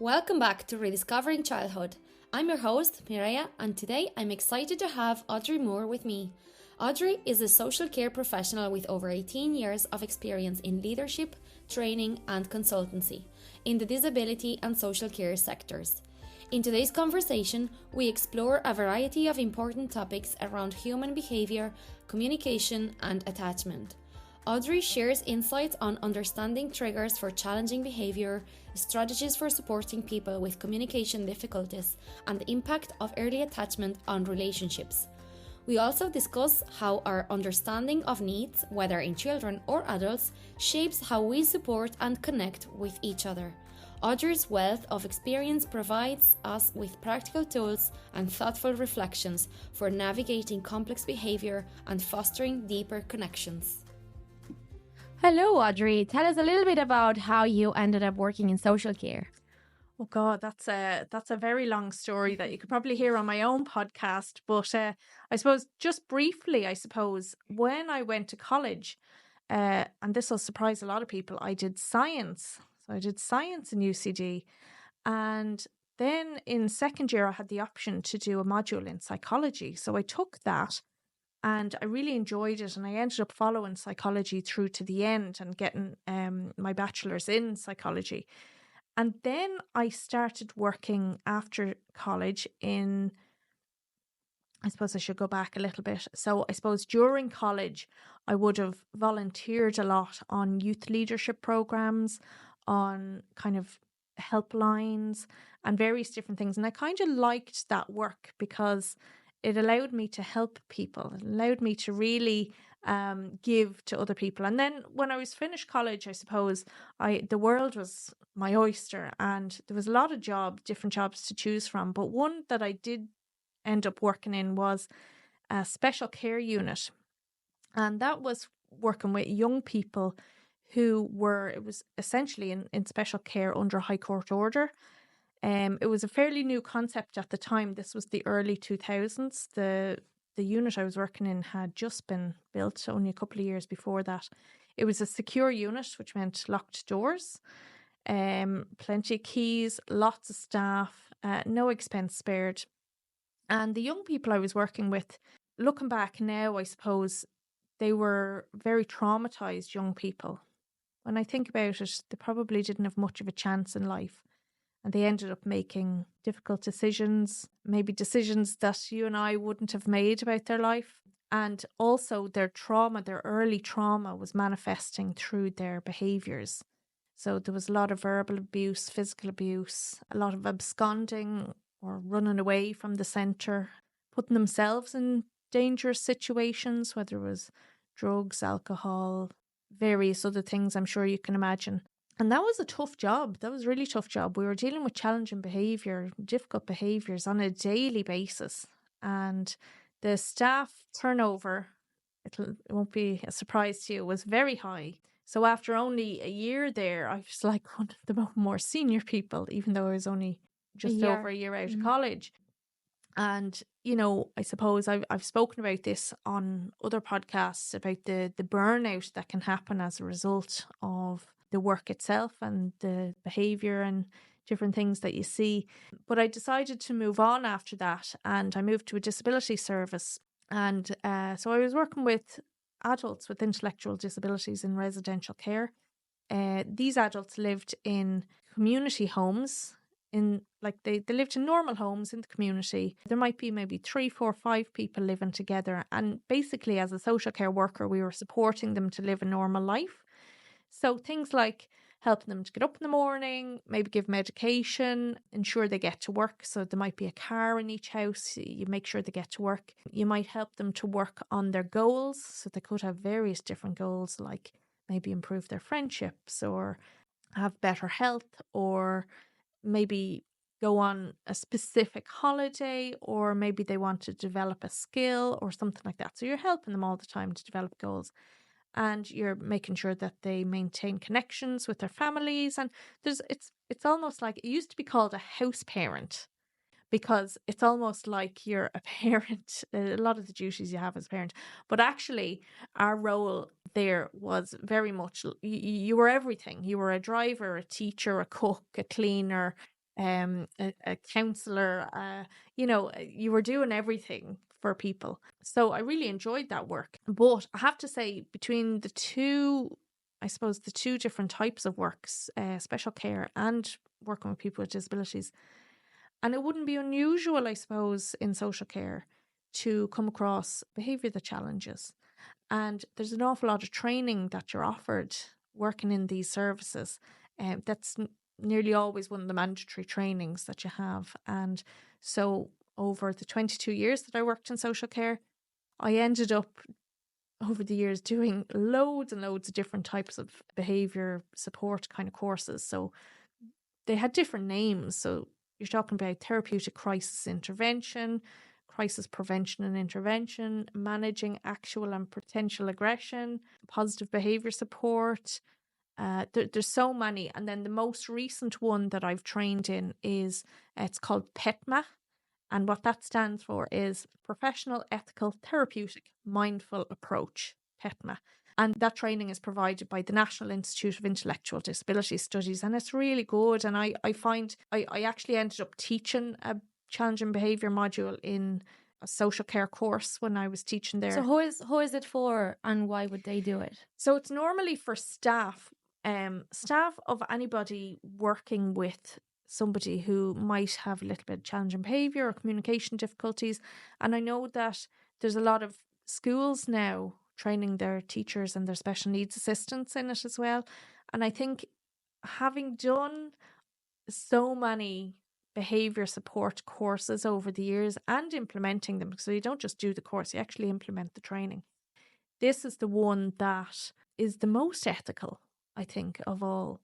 Welcome back to Rediscovering Childhood. I'm your host, Mireia, and today I'm excited to have Audrey Moore with me. Audrey is a social care professional with over 18 years of experience in leadership, training, and consultancy in the disability and social care sectors. In today's conversation, we explore a variety of important topics around human behaviour, communication, and attachment. Audrey shares insights on understanding triggers for challenging behaviour, strategies for supporting people with communication difficulties, and the impact of early attachment on relationships. We also discuss how our understanding of needs, whether in children or adults, shapes how we support and connect with each other. Audrey's wealth of experience provides us with practical tools and thoughtful reflections for navigating complex behaviour and fostering deeper connections. Hello, Audrey. Tell us a little bit about how you ended up working in social care. Oh God, that's a very long story that you could probably hear on my own podcast. But I suppose just briefly, when I went to college, and this will surprise a lot of people, I did science. So I did science in UCD, and then in second year I had the option to do a module in psychology. So I took that. And I really enjoyed it, and I ended up following psychology through to the end and getting my bachelor's in psychology. And then I started working after college I suppose I should go back a little bit. So I suppose during college, I would have volunteered a lot on youth leadership programs, on kind of helplines and various different things. And I kind of liked that work because it allowed me to help people. It allowed me to really give to other people. And then when I was finished college, I suppose the world was my oyster, and there was a lot of different jobs to choose from. But one that I did end up working in was a special care unit. And that was working with young people it was essentially in special care under High Court order. It was a fairly new concept at the time. This was the early 2000s. The unit I was working in had just been built only a couple of years before that. It was a secure unit, which meant locked doors, plenty of keys, lots of staff, no expense spared. And the young people I was working with, looking back now, I suppose they were very traumatized young people. When I think about it, they probably didn't have much of a chance in life. And they ended up making difficult decisions, maybe decisions that you and I wouldn't have made about their life. And also their early trauma was manifesting through their behaviours. So there was a lot of verbal abuse, physical abuse, a lot of absconding or running away from the centre, putting themselves in dangerous situations, whether it was drugs, alcohol, various other things I'm sure you can imagine. And that was a tough job. That was a really tough job. We were dealing with challenging behaviour, difficult behaviours on a daily basis. And the staff turnover, it won't be a surprise to you, was very high. So after only a year there, I was like one of the more senior people, even though I was only just over a year out of college. And, I suppose I've spoken about this on other podcasts about the burnout that can happen as a result of the work itself and the behaviour and different things that you see. But I decided to move on after that, and I moved to a disability service. And so I was working with adults with intellectual disabilities in residential care. These adults lived in community homes. They lived in normal homes in the community. There might be maybe 3, 4, 5 people living together. And basically, as a social care worker, we were supporting them to live a normal life. So things like helping them to get up in the morning, maybe give medication, ensure they get to work. So there might be a car in each house. You make sure they get to work. You might help them to work on their goals. So they could have various different goals, like maybe improve their friendships or have better health, or maybe go on a specific holiday, or maybe they want to develop a skill or something like that. So you're helping them all the time to develop goals. And you're making sure that they maintain connections with their families. And it's almost like, it used to be called a house parent, because it's almost like you're a parent, a lot of the duties you have as a parent. But actually, our role there was very much, you were everything. You were a driver, a teacher, a cook, a cleaner, a counselor, you were doing everything for people. So I really enjoyed that work. But I have to say, between the two, I suppose the two different types of works, special care and working with people with disabilities, and it wouldn't be unusual, I suppose, in social care to come across behaviour that challenges. And there's an awful lot of training that you're offered working in these services. That's nearly always one of the mandatory trainings that you have. And so over the 22 years that I worked in social care, I ended up over the years doing loads and loads of different types of behaviour support kind of courses. So they had different names. So you're talking about therapeutic crisis intervention, crisis prevention and intervention, managing actual and potential aggression, positive behaviour support. There's so many. And then the most recent one that I've trained in is, it's called PETMA. And what that stands for is Professional Ethical Therapeutic Mindful Approach, PETMA. And that training is provided by the National Institute of Intellectual Disability Studies. And it's really good. And I find I actually ended up teaching a challenging behaviour module in a social care course when I was teaching there. So who is it for, and why would they do it? So it's normally for staff of anybody working with somebody who might have a little bit of challenging behaviour or communication difficulties. And I know that there's a lot of schools now training their teachers and their special needs assistants in it as well. And I think, having done so many behaviour support courses over the years and implementing them, so you don't just do the course, you actually implement the training, this is the one that is the most ethical, I think, of all.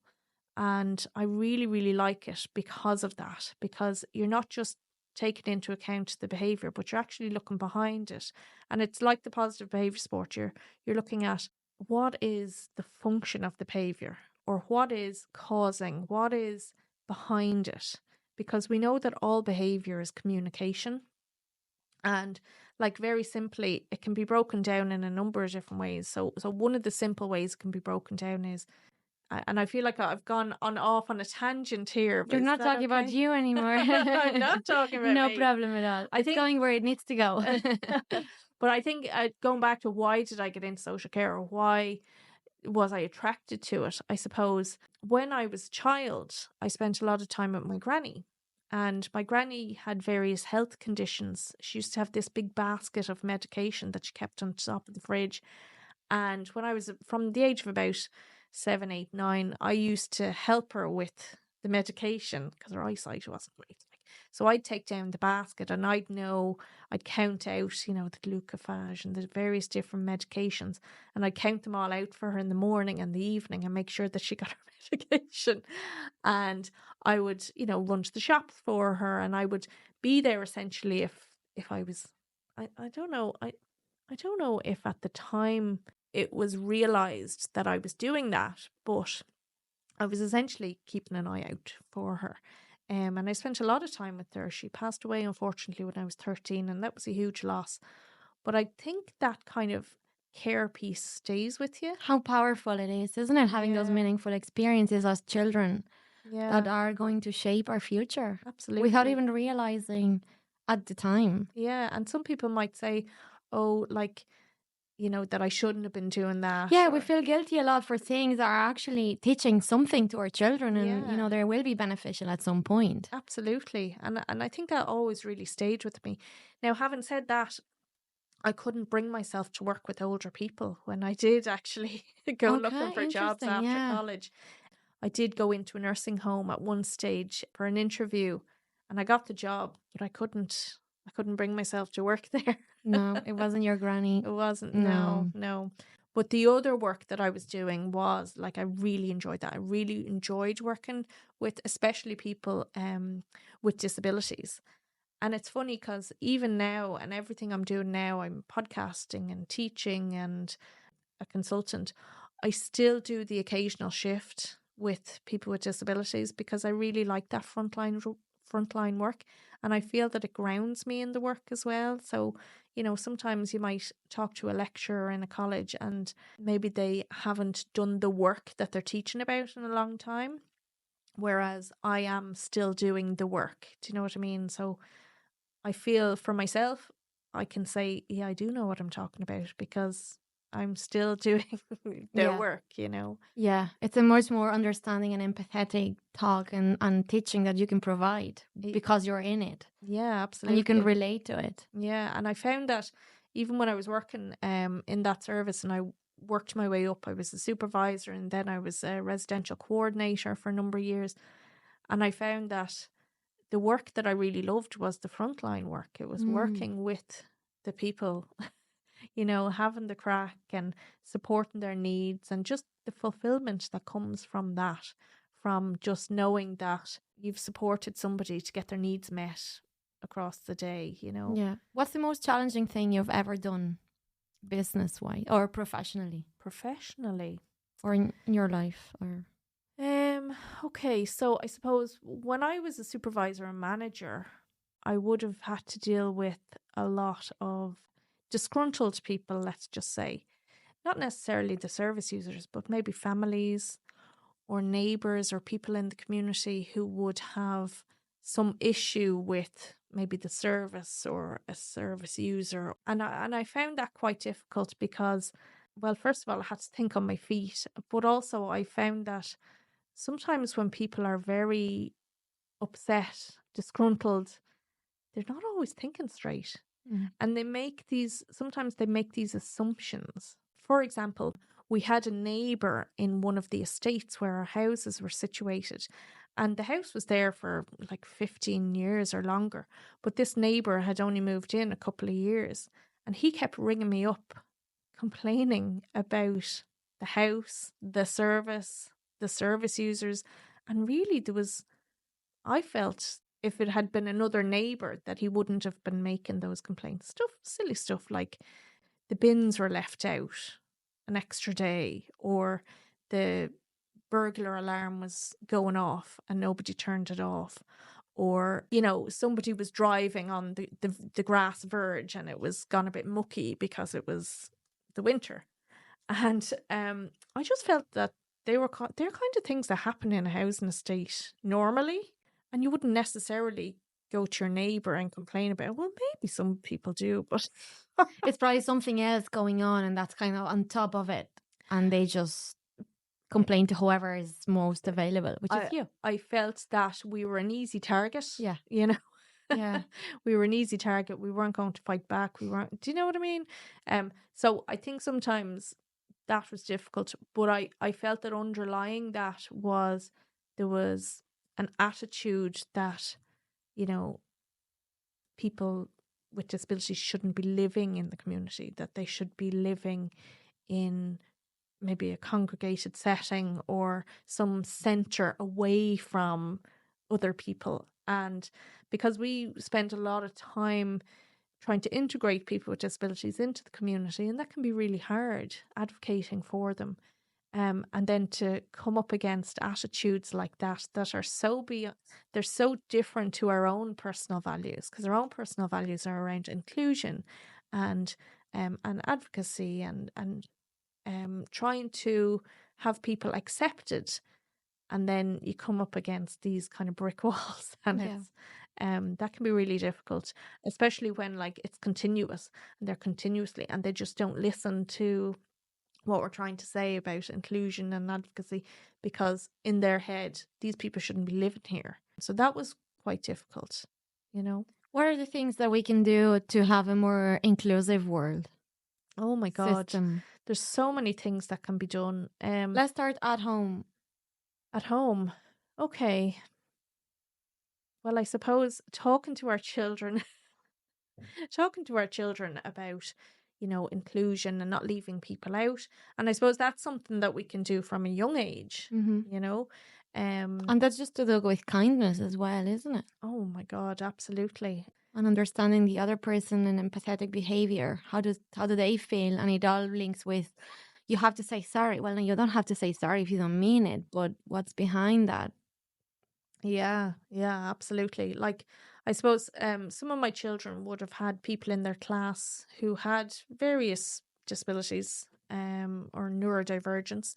And I really, really like it because of that, because you're not just taking into account the behaviour, but you're actually looking behind it. And it's like the positive behaviour sport. You're looking at what is the function of the behaviour, or what is causing, what is behind it. Because we know that all behaviour is communication. And like, very simply, it can be broken down in a number of different ways. So one of the simple ways it can be broken down is, and I feel like I've gone off on a tangent here. But You're not talking about okay? you anymore. I'm not talking about No me. problem at all. I It's think- going where it needs to go. But I think, going back to why did I get into social care, or why was I attracted to it? I suppose when I was a child, I spent a lot of time with my granny. And my granny had various health conditions. She used to have this big basket of medication that she kept on top of the fridge. And when I was from the age of about 7, 8, 9, I used to help her with the medication because her eyesight wasn't great. So I'd take down the basket and I'd count out, the glucophage and the various different medications. And I'd count them all out for her in the morning and the evening and make sure that she got her medication. And I would, run to the shops for her, and I would be there essentially if I was, I don't know. I don't know if at the time it was realised that I was doing that, but I was essentially keeping an eye out for her. And I spent a lot of time with her. She passed away, unfortunately, when I was 13, and that was a huge loss. But I think that kind of care piece stays with you. How powerful it is, isn't it? Having those Yeah. meaningful experiences as children Yeah, that are going to shape our future absolutely. without even realizing at the time. Yeah, and some people might say, oh, like, that I shouldn't have been doing that. Yeah, we or- feel guilty a lot for things that are actually teaching something to our children, and Yeah. they will be beneficial at some point. Absolutely. And I think that always really stayed with me. Now, having said that, I couldn't bring myself to work with older people when I did actually go looking Okay, for jobs interesting, after yeah. college. I did go into a nursing home at one stage for an interview, and I got the job, but I couldn't bring myself to work there. No, it wasn't your granny. It wasn't. No. No. But the other work that I was doing was, like, I really enjoyed that. I really enjoyed working with especially people with disabilities. And it's funny because even now, and everything I'm doing now, I'm podcasting and teaching and a consultant, I still do the occasional shift with people with disabilities because I really like that frontline work, and I feel that it grounds me in the work as well. So, sometimes you might talk to a lecturer in a college and maybe they haven't done the work that they're teaching about in a long time. whereas I am still doing the work. Do you know what I mean? So I feel for myself, I can say, yeah, I do know what I'm talking about because I'm still doing the Yeah. work, you know. Yeah, it's a much more understanding and empathetic talk and teaching that you can provide Y- because you're in it Yeah, and you can absolutely. relate to it. Yeah, and I found that even when I was working in that service and I worked my way up, I was a supervisor and then I was a residential coordinator for a number of years. And I found that the work that I really loved was the frontline work. It was working with the people, you know, having the crack and supporting their needs and just the fulfillment that comes from that, from just knowing that you've supported somebody to get their needs met across the day, you know. Yeah. What's the most challenging thing you've ever done business-wise or professionally Professionally. or in your life? Or Okay, so I suppose when I was a supervisor and manager, I would have had to deal with a lot of disgruntled people, let's just say. Not necessarily the service users, but maybe families or neighbours or people in the community who would have some issue with maybe the service or a service user. And I found that quite difficult because, well, first of all, I had to think on my feet, but also I found that sometimes when people are very upset, disgruntled, they're not always thinking straight. And sometimes they make these assumptions. For example, we had a neighbour in one of the estates where our houses were situated. And the house was there for like 15 years or longer. But this neighbour had only moved in a couple of years. And he kept ringing me up, complaining about the house, the service users. And really, I felt if it had been another neighbour that he wouldn't have been making those complaints. Silly stuff like the bins were left out an extra day or the burglar alarm was going off and nobody turned it off. Or, you know, somebody was driving on the grass verge and it was gone a bit mucky because it was the winter. And I just felt that they're kind of things that happen in a housing estate normally, and you wouldn't necessarily go to your neighbour and complain about. Well, maybe some people do, but it's probably something else going on and that's kind of on top of it. And they just complain to whoever is most available, which is you. I felt that we were an easy target. Yeah. You know. Yeah. We were an easy target. We weren't going to fight back. We weren't. Do you know what I mean? So I think sometimes that was difficult, but I felt that underlying that there was an attitude that, you know, people with disabilities shouldn't be living in the community, that they should be living in maybe a congregated setting or some centre away from other people. And because we spend a lot of time trying to integrate people with disabilities into the community, and that can be really hard, advocating for them. And then to come up against attitudes like that are they're so different to our own personal values, because our own personal values are around inclusion and advocacy and trying to have people accepted, and then you come up against these kind of brick walls, and it's that can be really difficult, especially when like it's continuous and they're continuously and they just don't listen to what we're trying to say about inclusion and advocacy, because in their head these people shouldn't be living here. So that was quite difficult, you know. What are the things that we can do to have a more inclusive world? Oh my God. System. There's so many things that can be done. Let's start at home. At home. Okay. Well, I suppose talking to our children about, you know, inclusion and not leaving people out. And I suppose that's something that we can do from a young age, you know. And that's just to do with kindness as well, isn't it? Oh my God, absolutely. And understanding the other person and empathetic behavior. How do they feel? And it all links with, you have to say sorry. Well, no, you don't have to say sorry if you don't mean it, but what's behind that? Yeah, absolutely. Like, I suppose some of my children would have had people in their class who had various disabilities or neurodivergence,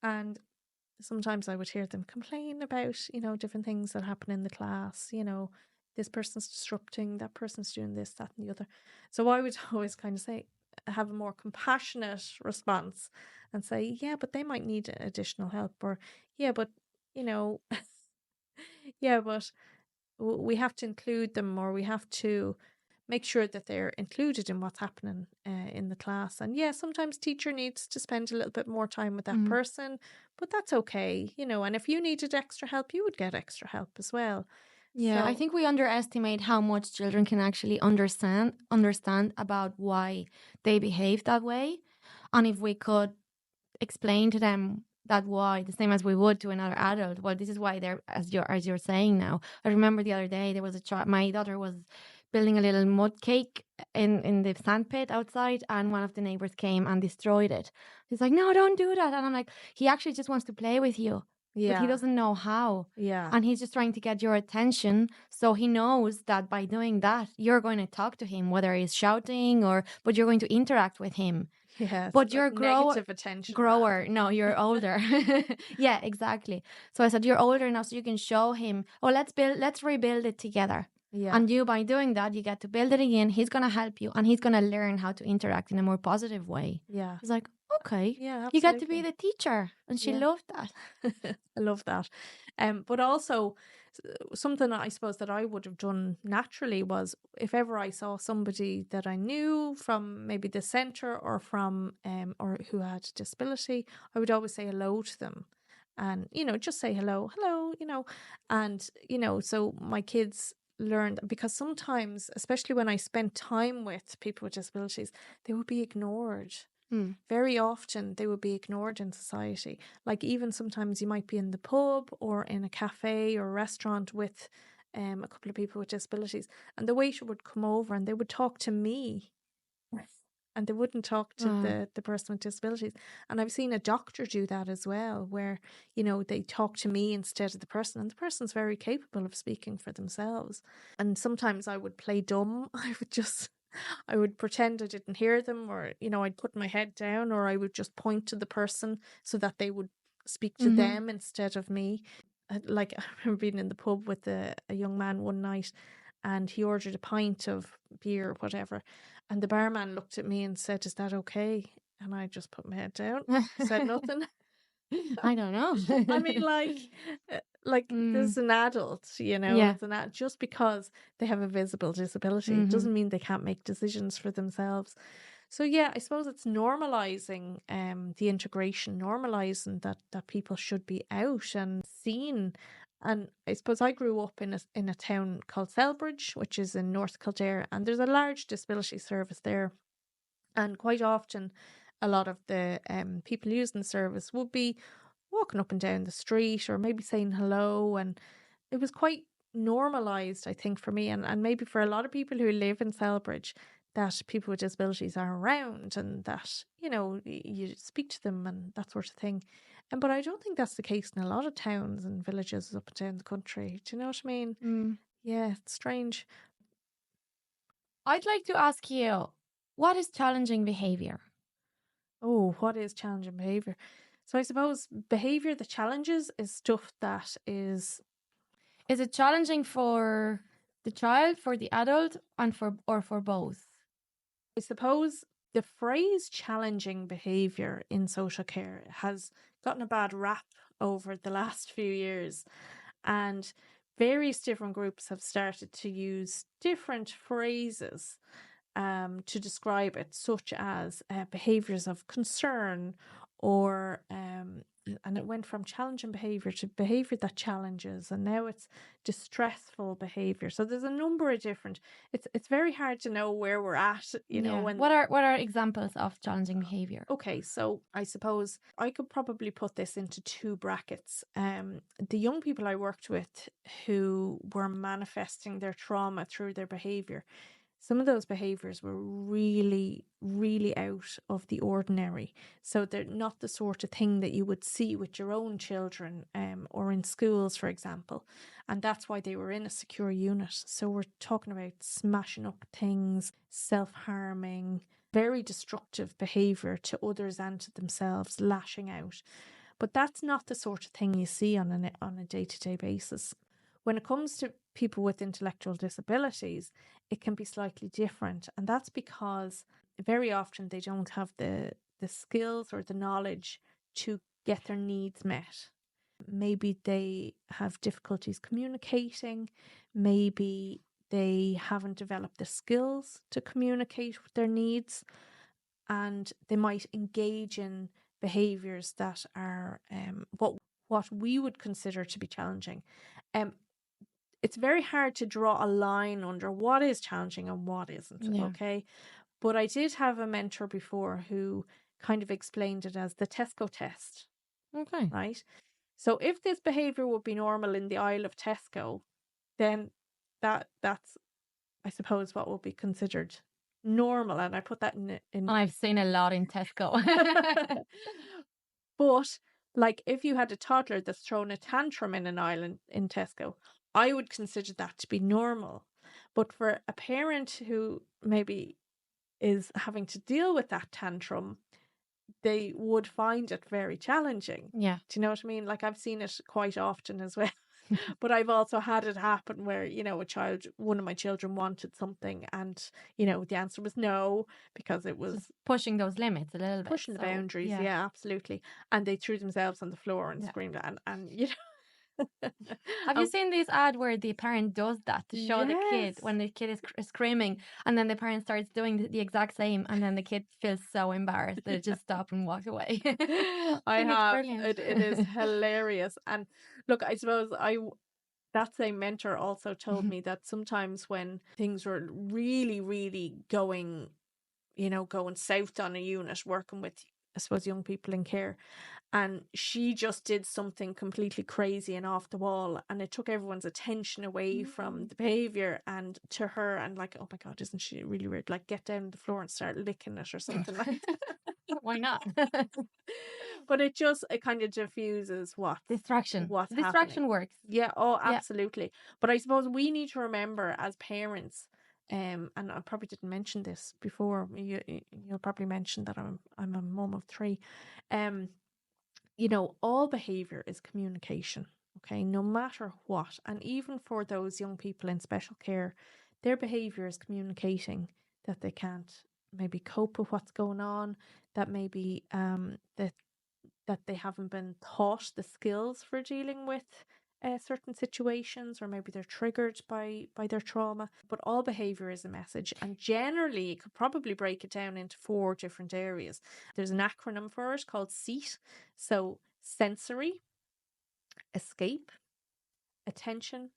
and sometimes I would hear them complain about, different things that happen in the class, this person's disrupting, that person's doing this, that, and the other. So I would always kind of say, have a more compassionate response and say, yeah, but they might need additional help, or yeah, but, yeah, but we have to include them, or we have to make sure that they're included in what's happening in the class. And yeah, sometimes teacher needs to spend a little bit more time with that person, but that's okay, and if you needed extra help, you would get extra help as well. Yeah, I So think we underestimate how much children can actually understand about why they behave that way. And if we could explain to them that why, the same as we would to another adult, well, this is why they're, as you're saying now. I remember the other day there was a child, my daughter was building a little mud cake in the sandpit outside, and one of the neighbors came and destroyed it. He's like, no, don't do that. And I'm like, he actually just wants to play with you, but he yeah, doesn't know how. yeah, And he's just trying to get your attention. So he knows that by doing that, you're going to talk to him, whether he's shouting but you're going to interact with him. yes, But like you're negative attention. grower. No, you're older. Yeah, exactly. So I said, you're older now, so you can show him, oh, let's rebuild it together. Yeah, And you, by doing that, you get to build it again. He's going to help you, and he's going to learn how to interact in a more positive way. yeah, He's like, okay, yeah, you get to be absolutely. the teacher. And she Yeah. loved that. I love that. But also something that I suppose that I would have done naturally was, if ever I saw somebody that I knew from maybe the centre, or from or who had a disability, I would always say hello to them. And, just say hello, and, so my kids learned, because sometimes, especially when I spent time with people with disabilities, they would be ignored. Very often they would be ignored in society. Like, even sometimes you might be in the pub or in a cafe or restaurant with a couple of people with disabilities, and the waiter would come over and they would talk to me, and they wouldn't talk to the person with disabilities. And I've seen a doctor do that as well, where, they talk to me instead of the person, and the person's very capable of speaking for themselves. And sometimes I would play dumb. I would pretend I didn't hear them, or, I'd put my head down, or I would just point to the person so that they would speak to them instead of me. Like, I remember being in the pub with a young man one night, and he ordered a pint of beer or whatever. And the barman looked at me and said, "Is that okay?" And I just put my head down, said nothing. I don't know. I mean, this is an adult, Yeah. it's just because they have a visible disability, it doesn't mean they can't make decisions for themselves. So yeah, I suppose it's normalizing the integration, normalizing that people should be out and seen. And I suppose I grew up in a town called Selbridge, which is in North Kildare, and there's a large disability service there. And quite often, a lot of the people using the service would be walking up and down the street, or maybe saying hello. And it was quite normalized, I think, for me, and maybe for a lot of people who live in Selbridge, that people with disabilities are around, and that, you speak to them and that sort of thing. But I don't think that's the case in a lot of towns and villages up and down the country. Do you know what I mean? Yeah, it's strange. I'd like to ask you, what is challenging behavior? Oh, what is challenging behavior? So I suppose behavior that challenges is stuff that is Is it challenging for the child, for the adult, and for both? I suppose the phrase challenging behaviour in social care has gotten a bad rap over the last few years, and various different groups have started to use different phrases to describe it, such as behaviours of concern, or and it went from challenging behaviour to behaviour that challenges, and now it's distressful behaviour. So there's a number of different. It's very hard to know where we're at, when. What are examples of challenging behavior? Okay, so I suppose I could probably put this into two brackets. The young people I worked with who were manifesting their trauma through their behaviour, some of those behaviours were really, really out of the ordinary. So they're not the sort of thing that you would see with your own children, or in schools, for example. And that's why they were in a secure unit. So we're talking about smashing up things, self-harming, very destructive behaviour to others and to themselves, lashing out. But that's not the sort of thing you see on a day-to-day basis. When it comes to people with intellectual disabilities, it can be slightly different. And that's because very often they don't have the skills or the knowledge to get their needs met. Maybe they have difficulties communicating. Maybe they haven't developed the skills to communicate with their needs. And they might engage in behaviours that are what we would consider to be challenging. It's very hard to draw a line under what is challenging and what isn't, Yeah. okay? But I did have a mentor before who kind of explained it as the Tesco test, Okay. right? So if this behaviour would be normal in the aisle of Tesco, then that's, I suppose, what would be considered normal. And I put that in And I've seen a lot in Tesco. But like if you had a toddler that's thrown a tantrum in an aisle in Tesco, I would consider that to be normal. But for a parent who maybe is having to deal with that tantrum, they would find it very challenging. Yeah. Do you know what I mean? Like I've seen it quite often as well. But I've also had it happen where, one of my children wanted something and, the answer was no, because it was Just pushing those limits a little bit. pushing the So, boundaries. yeah. Yeah, absolutely. And they threw themselves on the floor and Yeah. screamed and Have you seen this ad where the parent does that to show the kid Yes. when the kid is screaming, and then the parent starts doing the exact same, and then the kid feels so embarrassed that it just stopped and walked away? I think it's have. brilliant. It is hilarious. And look, I suppose that same mentor also told me that sometimes when things were really, really going south on a unit, working with, I suppose, young people in care, and she just did something completely crazy and off the wall, and it took everyone's attention away from the behaviour and to her, and like, oh my God, isn't she really weird? Like, get down on the floor and start licking it or something like that. Why not? But it kind of diffuses what's Distraction happening. works. Yeah, oh, Yeah. absolutely. But I suppose we need to remember as parents, and I probably didn't mention this before. You'll probably mention that I'm a mum of 3. All behaviour is communication, okay, no matter what. And even for those young people in special care, their behaviour is communicating that they can't maybe cope with what's going on, that maybe that they haven't been taught the skills for dealing with certain situations, or maybe they're triggered by their trauma. But all behaviour is a message, and generally you could probably break it down into 4 different areas. There's an acronym for it called SEAT. So sensory, escape, attention,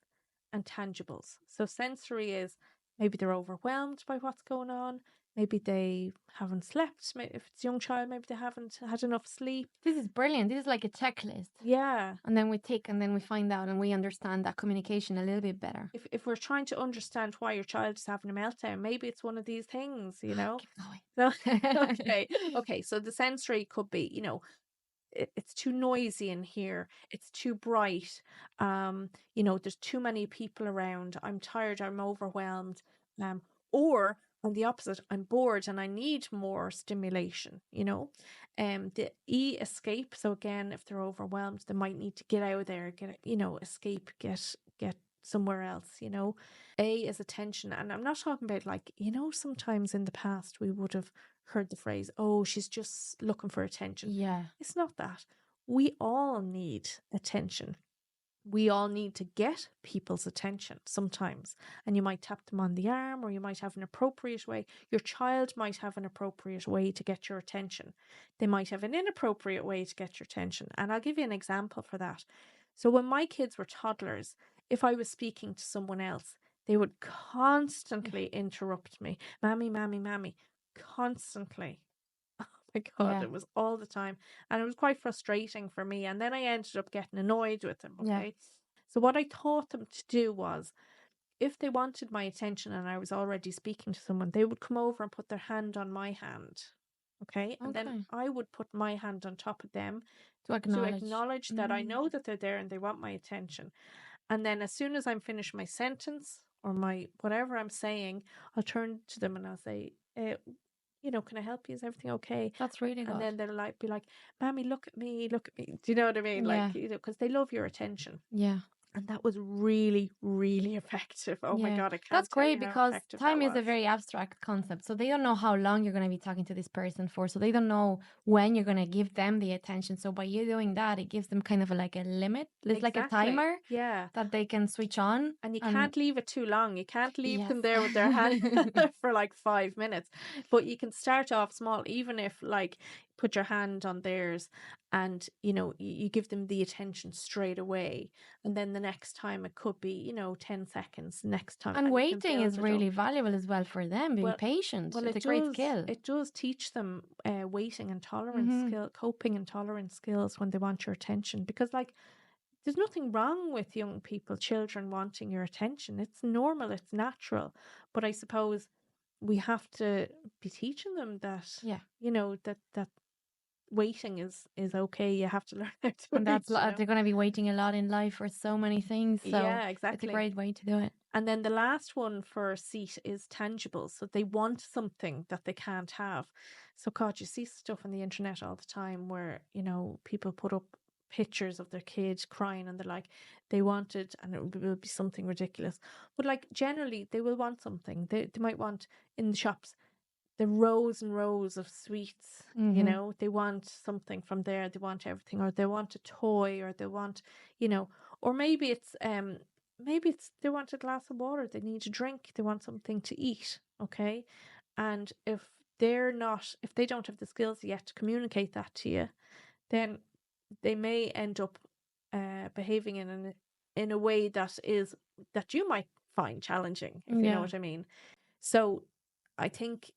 and tangibles. So sensory is maybe they're overwhelmed by what's going on. Maybe they haven't slept. If it's a young child, maybe they haven't had enough sleep. This is brilliant. This is like a checklist. Yeah. And then we tick, and then we find out, and we understand that communication a little bit better. If we're trying to understand why your child is having a meltdown, maybe it's one of these things, Keep going. So, okay. So the sensory could be, it's too noisy in here, it's too bright, there's too many people around, I'm tired, I'm overwhelmed, or on the opposite, I'm bored and I need more stimulation. The E, escape. So again, if they're overwhelmed, they might need to get out of there, escape, get somewhere else. A is attention, and I'm not talking about like, sometimes in the past we would have heard the phrase, oh, she's just looking for attention. Yeah. It's not that. We all need attention. We all need to get people's attention sometimes. And you might tap them on the arm, or you might have an appropriate way. Your child might have an appropriate way to get your attention. They might have an inappropriate way to get your attention. And I'll give you an example for that. So when my kids were toddlers, if I was speaking to someone else, they would constantly interrupt me. Mammy, mammy, mammy. Constantly. Oh my God, Yeah. it was all the time. And it was quite frustrating for me. And then I ended up getting annoyed with them. Yeah. Okay. So what I taught them to do was, if they wanted my attention and I was already speaking to someone, they would come over and put their hand on my hand. Okay. And Okay. then I would put my hand on top of them To acknowledge. to acknowledge that I know that they're there and they want my attention. And then as soon as I'm finished my sentence or my whatever I'm saying, I'll turn to them and I'll say, can I help you? Is everything okay? That's really And good. then they'll like be like, Mommy, look at me. Do you know what I mean? Yeah. Like, because they love your attention. Yeah. And that was really, really effective. Oh my Yeah. God, I can't That's tell great you how because effective time that is a was. very abstract concept. So they don't know how long you're going to be talking to this person for. So they don't know when you're going to give them the attention. So by you doing that, it gives them kind of like a limit. It's like a Exactly. timer Yeah. that they can switch on. And you can't leave it too long. You can't leave them Yes. there with their hand for like 5 minutes. But you can start off small, even if like put your hand on theirs and, you give them the attention straight away. And then the next time it could be, 10 seconds next time. And you can waiting build is it really up. valuable as well for them, being patient. Well, It's a great skill. It does teach them waiting and tolerance Mhm. skill, coping and tolerance skills when they want your attention. Because like there's nothing wrong with young people, children wanting your attention. It's normal, it's natural. But I suppose we have to be teaching them that, Yeah. that waiting is okay. You have to learn how to And wait. they're going to be waiting a lot in life for so many things. So Yeah, it's a exactly. great way to do it. And then the last one for seat is tangible. So they want something that they can't have. So God, you see stuff on the internet all the time where, people put up pictures of their kids crying and they're like, they wanted, and it will be something ridiculous. But like generally they will want something. They might want in the shops the rows and rows of sweets, they want something from there, they want everything, or they want a toy, or they want, or maybe it's they want a glass of water, they need a drink, they want something to eat, okay? And if they don't have the skills yet to communicate that to you, then they may end up behaving in a way that you might find challenging, if you know what I mean. So I think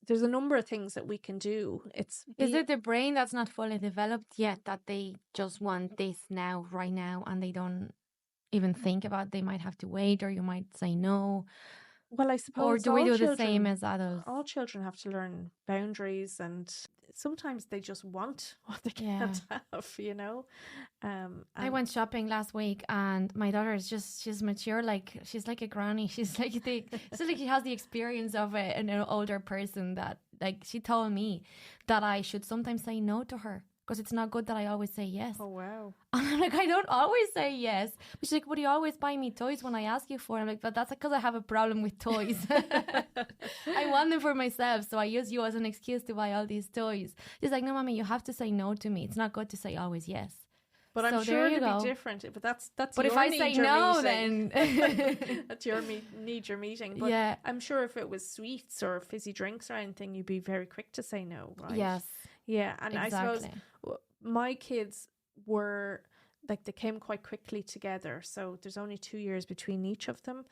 there's a number of things that we can do. Is it the brain that's not fully developed yet, that they just want this now, right now, and they don't even think about they might have to wait, or you might say no? Well, I suppose. Or do we do the same as adults? All children have to learn boundaries, and sometimes they just want what they can't have, I went shopping last week, and my daughter is she's mature, like she's like a granny. She's like it's like she has the experience of an older person, that like she told me that I should sometimes say no to her, because it's not good that I always say yes. Oh, wow. And I'm like, I don't always say yes. But she's like, but you always buy me toys when I ask you for it. I'm like, but that's because I have a problem with toys. I want them for myself, so I use you as an excuse to buy all these toys. She's like, no, Mommy, you have to say no to me. It's not good to say always yes. But I'm sure it'll be different. But that's. But if I say no, then that's your knee-jerk meeting. But yeah, I'm sure if it was sweets or fizzy drinks or anything, you'd be very quick to say no, right? Yes. Yeah, and exactly. I suppose my kids were like, they came quite quickly together. So there's only 2 years between each of them,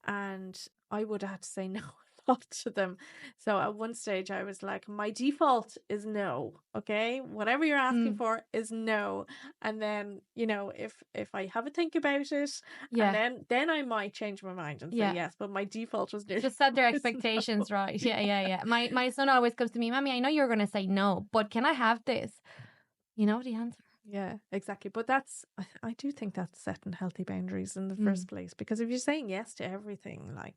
and I would have had to say no a lot to them. So at one stage I was like, my default is no, okay? Whatever you're asking for is no. And then, if I have a think about it, and then I might change my mind and say yes, but my default was just set their expectations no. right. Yeah. My son always comes to me, Mommy, I know you're going to say no, but can I have this? You know the answer. Yeah, exactly. But I do think that's setting healthy boundaries in the first place, because if you're saying yes to everything, like,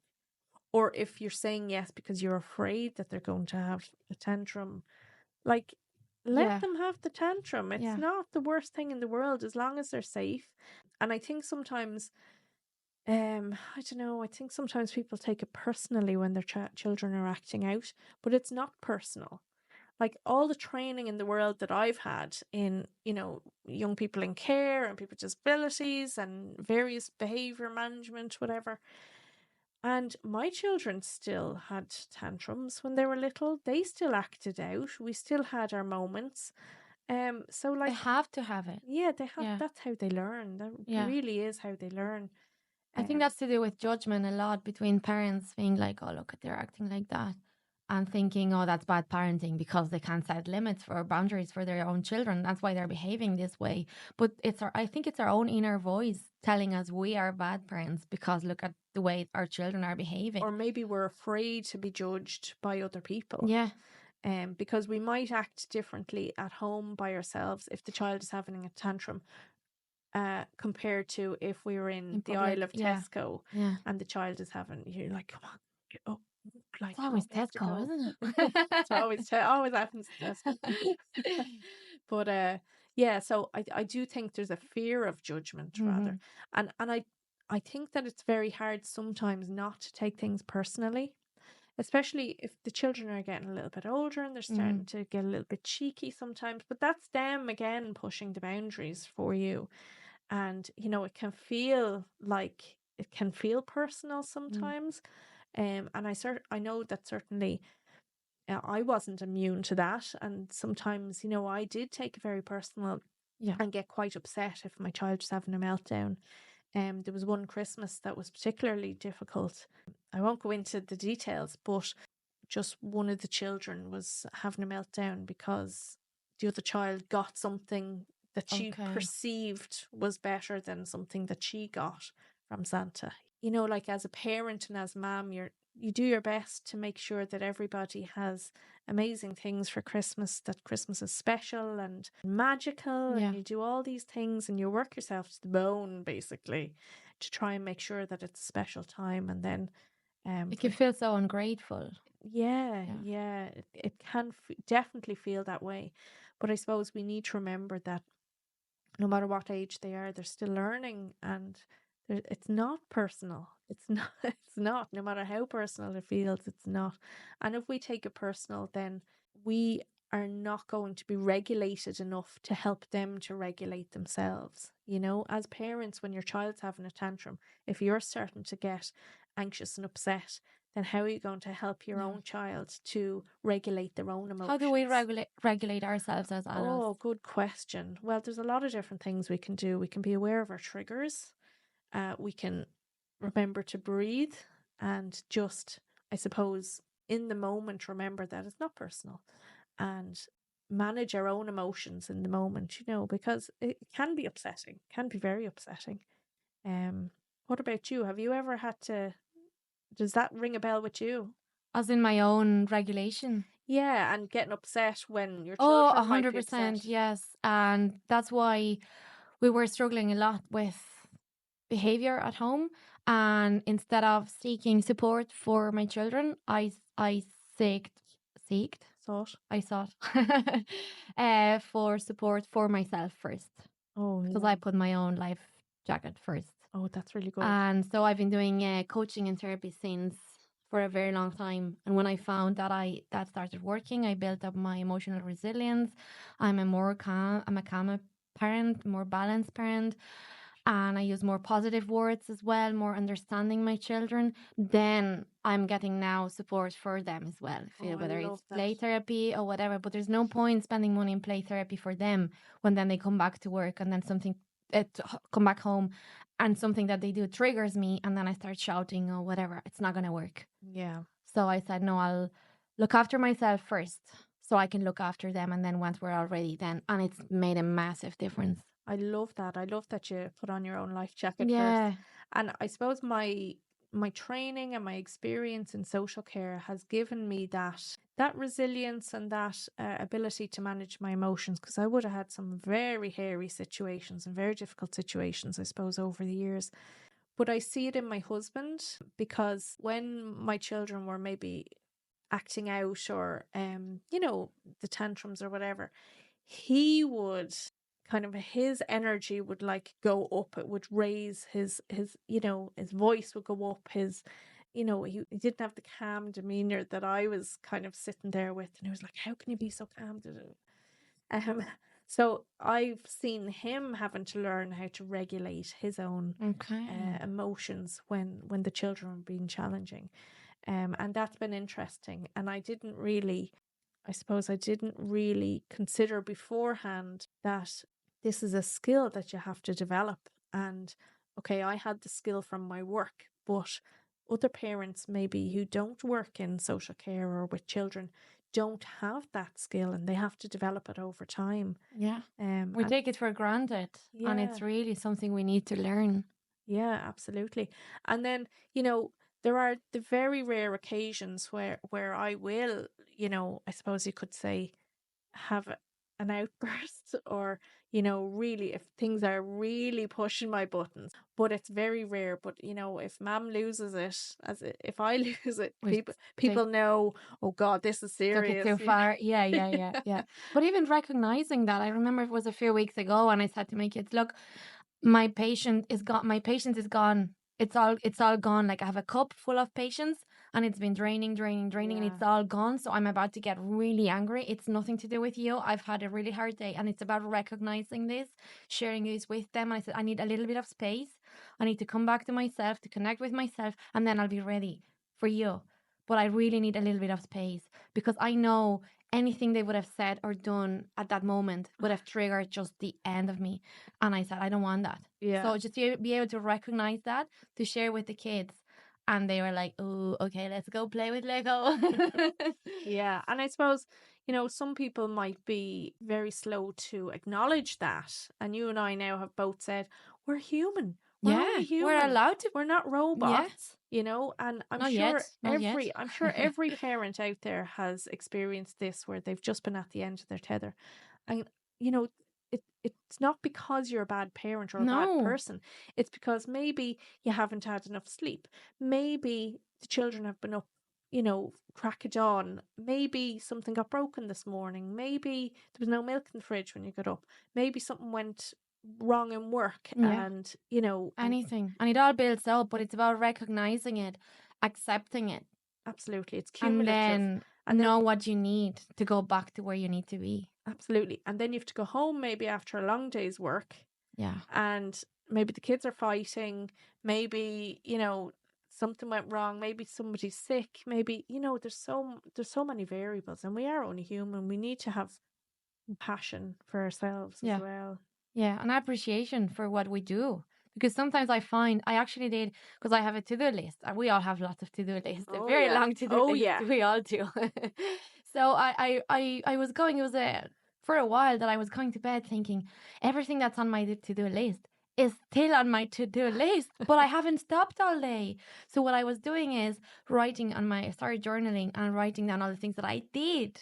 or if you're saying yes because you're afraid that they're going to have a tantrum, like, let them have the tantrum. It's not the worst thing in the world, as long as they're safe. And I think sometimes, I don't know, I think sometimes people take it personally when their children are acting out, but it's not personal. Like, all the training in the world that I've had in, young people in care and people with disabilities and various behaviour management, whatever. And my children still had tantrums when they were little. They still acted out. We still had our moments. So like, they have to have it. Yeah, they have. Yeah. That's how they learn. That really is how they learn. I think that's to do with judgment a lot, between parents being like, oh, look, they're acting like that, and thinking, oh, that's bad parenting because they can't set limits or boundaries for their own children. That's why they're behaving this way. But I think it's our own inner voice telling us we are bad parents because look at the way our children are behaving. Or maybe we're afraid to be judged by other people. Yeah. Because we might act differently at home by ourselves if the child is having a tantrum, compared to if we were in the aisle of Tesco and the child is having, you're like, come on, get up. like, It's always we have to Tesco, go. isn't It's always always happens to Tesco. it? But yeah, so I do think there's a fear of judgment rather. And I think that it's very hard sometimes not to take things personally, especially if the children are getting a little bit older and they're starting to get a little bit cheeky sometimes. But that's them again pushing the boundaries for you. And it can feel personal sometimes. And I know that certainly I wasn't immune to that, and sometimes I did take it very personal Yeah. and get quite upset if my child was having a meltdown. There was one Christmas that was particularly difficult. I won't go into the details, but just one of the children was having a meltdown because the other child got something that she Okay. perceived was better than something that she got from Santa. Like as a parent and as mom, you do your best to make sure that everybody has amazing things for Christmas, that Christmas is special and magical, Yeah. and you do all these things and you work yourself to the bone basically to try and make sure that it's a special time. And then It can feel so ungrateful. yeah, it can definitely feel that way. But I suppose we need to remember that no matter what age they are, they're still learning, and it's not personal. It's not. It's not. No matter how personal it feels, it's not. And if we take it personal, then we are not going to be regulated enough to help them to regulate themselves. As parents, when your child's having a tantrum, if you're starting to get anxious and upset, then how are you going to help your Yeah. own child to regulate their own emotions? How do we regulate ourselves as adults? Oh, good question. Well, there's a lot of different things we can do. We can be aware of our triggers. We can remember to breathe and just, I suppose, in the moment, remember that it's not personal, and manage our own emotions in the moment, because it can be upsetting, can be very upsetting. What about you? Have you ever had to, does that ring a bell with you? As in my own regulation. Yeah, and getting upset when your Oh, children might be 100%, upset. yes. And that's why we were struggling a lot with behavior at home. And instead of seeking support for my children, I seeked. Thought. I sought for support for myself first, Oh, because yeah. I put my own life jacket first. Oh, that's really good. And so I've been doing coaching and therapy since for a very long time. And when I found that that started working, I built up my emotional resilience. I'm a calmer parent, more balanced parent. And I use more positive words as well, more understanding my children. Then I'm getting now support for them as well, Oh, whether I it's love play that. therapy or whatever. But there's no point spending money in play therapy for them when then they come back to work and then come back home and something that they do triggers me and then I start shouting or whatever. It's not going to work. Yeah. So I said, no, I'll look after myself first so I can look after them. And then once we're all ready, then, and it's made a massive difference. I love that. I love that you put on your own life jacket Yeah. first. And I suppose my training and my experience in social care has given me that resilience and that ability to manage my emotions, because I would have had some very hairy situations and very difficult situations, I suppose, over the years. But I see it in my husband, because when my children were maybe acting out or the tantrums or whatever, he would kind of, his energy would like go up. It would raise his his voice would go up. He didn't have the calm demeanor that I was kind of sitting there with, and he was like, how can you be so calm? um so I've seen him having to learn how to regulate his own emotions when the children were being challenging. And that's been interesting. And I didn't really consider beforehand that this is a skill that you have to develop. And okay, I had the skill from my work, but other parents maybe who don't work in social care or with children don't have that skill, and they have to develop it over time. Yeah. We take it for granted, and it's really something we need to learn. Yeah, absolutely. And then, there are the very rare occasions where I will, I suppose you could say, have an outburst or, you know, really if things are really pushing my buttons. But it's very rare. But, you know, if mum loses it, if I lose it, We people know, oh God, this is took it serious. too far. Yeah. But even recognizing that, I remember it was a few weeks ago, and I said to my kids, "Look, my patient is gone. My patience is gone. It's all gone. Like I have a cup full of patience, and it's been draining, and it's all gone. So I'm about to get really angry. It's nothing to do with you. I've had a really hard day, and it's about recognizing this, sharing this with them. And I said, I need a little bit of space. I need to come back to myself, to connect with myself, and then I'll be ready for you. But I really need a little bit of space because I know anything they would have said or done at that moment would have triggered just the end of me. And I said, I don't want that. Yeah. So just to be able to recognize that, to share with the kids. And they were like, oh, okay, let's go play with Lego. Yeah. And I suppose, you know, some people might be very slow to acknowledge that. And you and I now have both said, we're human. We're only human. We're allowed to. We're not robots, you know, and I'm Not sure yet. I'm sure every parent out there has experienced this where they've just been at the end of their tether. And, you know, it's not because you're a bad parent or a bad person. It's because maybe you haven't had enough sleep. Maybe the children have been up, you know, crack of dawn. Maybe something got broken this morning. Maybe there was no milk in the fridge when you got up. Maybe something went wrong in work, and you know, anything. And it all builds up, but it's about recognizing it, accepting it. Absolutely. It's cumulative. And then know what you need to go back to where you need to be. Absolutely. And then you have to go home maybe after a long day's work. Yeah. And maybe the kids are fighting. Maybe, you know, something went wrong. Maybe somebody's sick. Maybe, you know, there's so many variables, and we are only human. We need to have compassion for ourselves as well. Yeah, and appreciation for what we do. Because sometimes I find I actually did, because I have a to-do list. We all have lots of to-do lists, a very long to-do list. We all do. So I was going, it was for a while that I was going to bed thinking everything that's on my to-do list is still on my to-do list, but I haven't stopped all day. So what I was doing is journaling and writing down all the things that I did.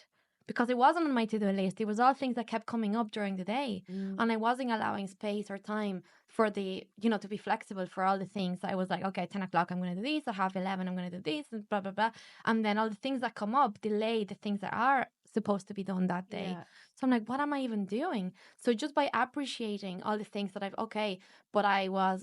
Because it wasn't on my to-do list. It was all things that kept coming up during the day. And I wasn't allowing space or time for the, you know, to be flexible for all the things. I was like, okay, 10 o'clock, I'm going to do this. At 11:30, I'm going to do this, and blah, blah, blah. And then all the things that come up delay the things that are supposed to be done that day. Yeah. So I'm like, what am I even doing? So just by appreciating all the things that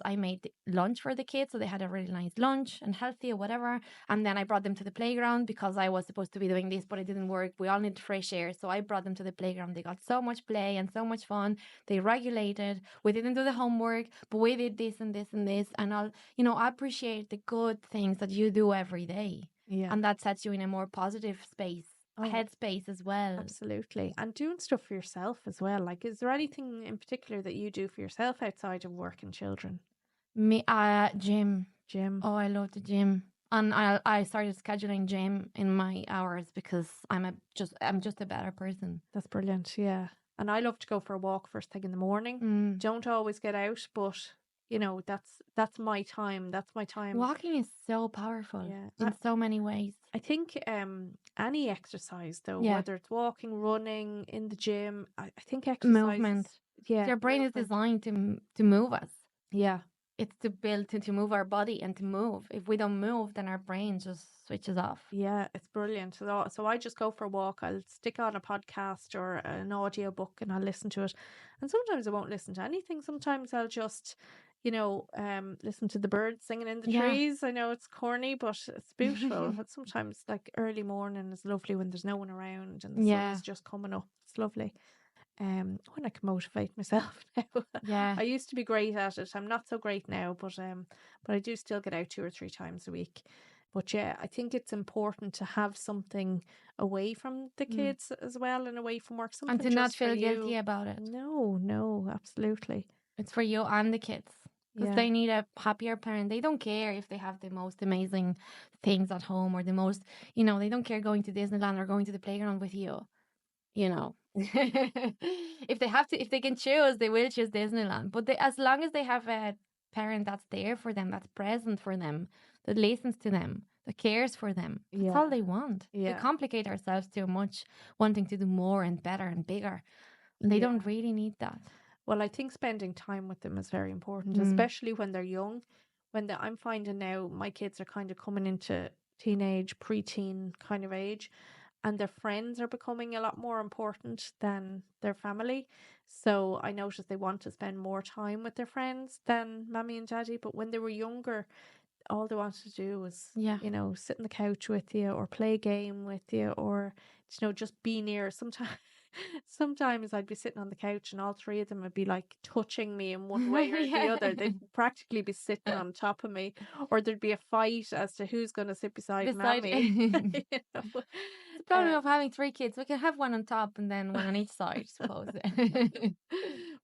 I made lunch for the kids. So they had a really nice lunch and healthy or whatever. And then I brought them to the playground because I was supposed to be doing this, but it didn't work. We all need fresh air. So I brought them to the playground. They got so much play and so much fun. They regulated. We didn't do the homework, but we did this and this and this. And I'll, you know, appreciate the good things that you do every day. Yeah. And that sets you in a more positive space. Headspace as well. Absolutely. And doing stuff for yourself as well. Like, is there anything in particular that you do for yourself outside of work and children? Gym. Oh, I love the gym. And I started scheduling gym in my hours because I'm just a better person. That's brilliant. Yeah. And I love to go for a walk first thing in the morning. Don't always get out, but you know, that's my time. That's my time. Walking is so powerful in so many ways. I think any exercise though, whether it's walking, running, in the gym, I think exercise movement. Your brain is designed to move us. Yeah. It's to build to move our body and to move. If we don't move, then our brain just switches off. Yeah, it's brilliant. So I just go for a walk. I'll stick on a podcast or an audio book and I'll listen to it. And sometimes I won't listen to anything. Sometimes I'll just, you know, listen to the birds singing in the trees. I know it's corny, but it's beautiful. But sometimes like early morning is lovely when there's no one around and the sun is just coming up. It's lovely. When I can motivate myself now. Yeah. I used to be great at it. I'm not so great now, but I do still get out 2 or 3 times a week. But yeah, I think it's important to have something away from the kids as well and away from work. Something and to not feel guilty about it. No, absolutely. It's for you and the kids. Because they need a happier parent. They don't care if they have the most amazing things at home or the most, you know, they don't care going to Disneyland or going to the playground with you. You know, if they can choose, they will choose Disneyland. But as long as they have a parent that's there for them, that's present for them, that listens to them, that cares for them, that's all they want. We complicate ourselves too much, wanting to do more and better and bigger. And they Yeah. don't really need that. Well, I think spending time with them is very important, Mm. especially when they're young. I'm finding now my kids are kind of coming into teenage, preteen kind of age, and their friends are becoming a lot more important than their family. So I notice they want to spend more time with their friends than mommy and daddy. But when they were younger, all they wanted to do was, Yeah. sit on the couch with you or play a game with you or, just be near. Sometimes I'd be sitting on the couch and all three of them would be like touching me in one way or the Yeah. other. They'd practically be sitting on top of me, or there'd be a fight as to who's going to sit beside mommy. The You know? problem Um, of having 3 kids, we can have one on top and then one on each side, suppose.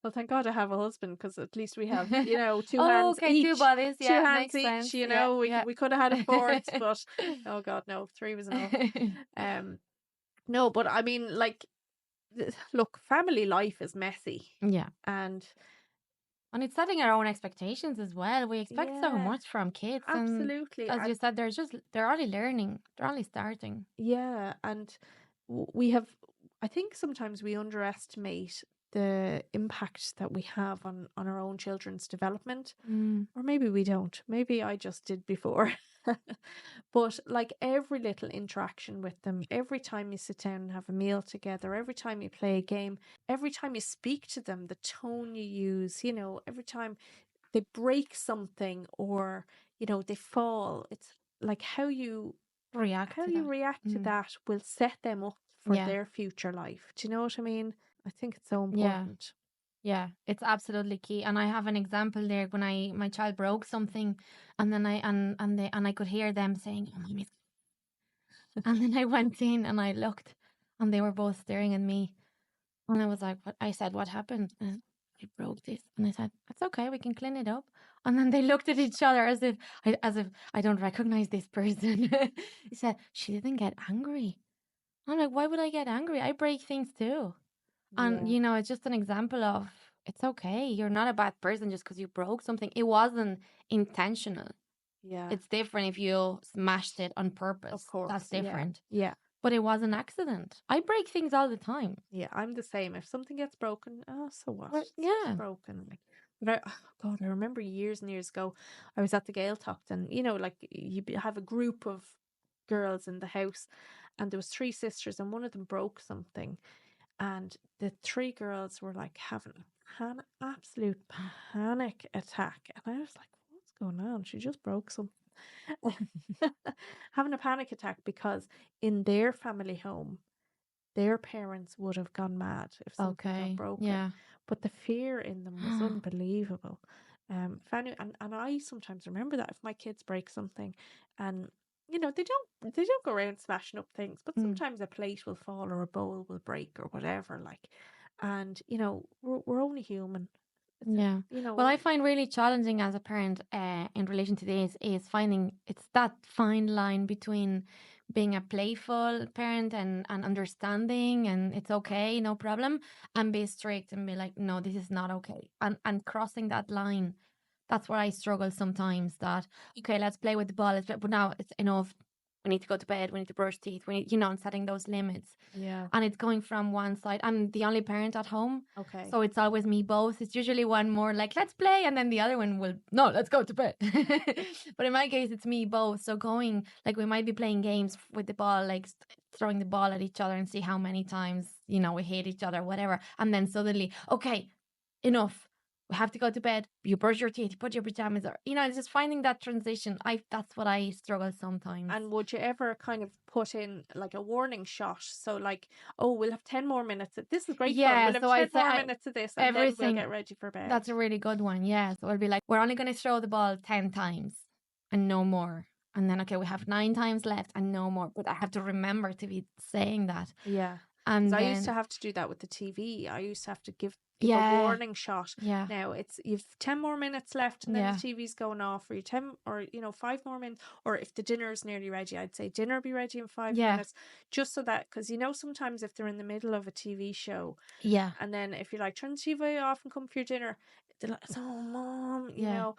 Well, thank God I have a husband, because at least we have, two Oh, hands okay, each. 2 bodies. Two Yeah, hands makes each, sense. we Yeah. we could have had a fourth, but oh God, no, 3 was enough. No, but I mean, like, look, family life is messy, Yeah. and And it's setting our own expectations as well. We expect so yeah, much from kids. absolutely. And as you And said, they're only learning. They're only starting. yeah, and we have, I think sometimes we underestimate the impact that we have on our own children's development. Mm. Or maybe we don't. Maybe I just did before. But like every little interaction with them, every time you sit down and have a meal together, every time you play a game, every time you speak to them, the tone you use, every time they break something or, they fall, it's like how you React to that. react to Mm. that will set them up for Yeah. their future life. Do you know what I mean? I think it's so Yeah. important. Yeah, it's absolutely key. And I have an example there when my child broke something, and then I could hear them saying, "Oh, mommy." And then I went in and I looked, and they were both staring at me. And I was like, "What?" I said, "What happened?" And I broke this, and I said, "It's okay, we can clean it up." And then they looked at each other as if I don't recognize this person. He said, "She didn't get angry." I'm like, "Why would I get angry? I break things too." And Yeah. it's just an example of it's okay. You're not a bad person just because you broke something. It wasn't intentional. Yeah. It's different if you smashed it on purpose. Of course. That's Yeah. different. Yeah. But it was an accident. I break things all the time. Yeah, I'm the same. If something gets broken, so what? But It's yeah. just broken. Like, but God, I remember years and years ago, I was at the Gaeltacht, and like have a group of girls in the house, and there was 3 sisters, and one of them broke something, and the 3 girls were like having an absolute panic attack, and I was like, "What's going on? She just broke something." Having a panic attack because in their family home, their parents would have gone mad if something got Okay. broken. Yeah. But the fear in them was unbelievable. And I sometimes remember that if my kids break something, and they don't go around smashing up things, but Mm. sometimes a plate will fall or a bowl will break or whatever. Like, and we're only human. Yeah. Well, I find really challenging as a parent in relation to this is finding it's that fine line between being a playful parent and understanding and it's okay, no problem, and be strict and be like, no, this is not okay. And crossing that line, that's where I struggle sometimes that, okay, let's play with the ball, but now it's enough. We need to go to bed. We need to brush teeth. We need, and setting those limits. Yeah. And it's going from one side. I'm the only parent at home. Okay. So it's always me both. It's usually one more like, let's play. And then the other one will, no, let's go to bed. But in my case, it's me both. So going, like we might be playing games with the ball, like throwing the ball at each other and see how many times, we hit each other, whatever. And then suddenly, okay, enough. We have to go to bed. You brush your teeth, you put your pajamas on. It's just finding that transition. That's what I struggle sometimes. And would you ever kind of put in like a warning shot? So like, oh, we'll have 10 more minutes. This is great Yeah, fun. so We'll I have 10 say more minutes of this and then we'll get ready for bed. That's a really good one. Yeah. So I'll be like, we're only going to throw the ball 10 times and no more. And then, okay, we have 9 times left and no more. But I have to remember to be saying that. Yeah. And I used to have to do that with the TV. I used to have to give a Yeah. warning shot. Yeah. Now you've 10 more minutes left and then Yeah. the TV's going off, or you 10 or 5 more minutes, or if the dinner's nearly ready, I'd say dinner be ready in 5 Yeah. minutes, just so that, because sometimes if they're in the middle of a TV show, Yeah. and then if you're like, turn the TV off and come for your dinner, they're like, oh mom, Yeah.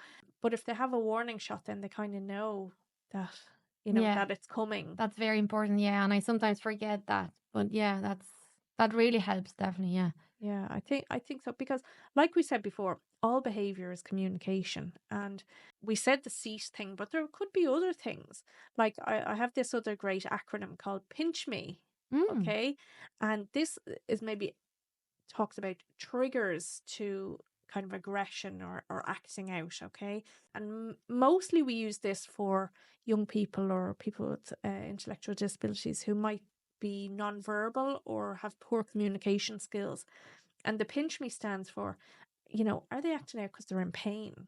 but if they have a warning shot, then they kind of know that Yeah. that it's coming. That's very important. Yeah. And I sometimes forget that. But yeah, that really helps, definitely. Yeah. Yeah, I think so, because like we said before, all behavior is communication, and we said the seat thing, but there could be other things. Like I have this other great acronym called Pinch Me. Mm. Okay. And this is maybe talks about triggers to kind of aggression or acting out. Okay. And mostly we use this for young people or people with intellectual disabilities who might be nonverbal or have poor communication skills. And the pinch me stands for, are they acting out because they're in pain?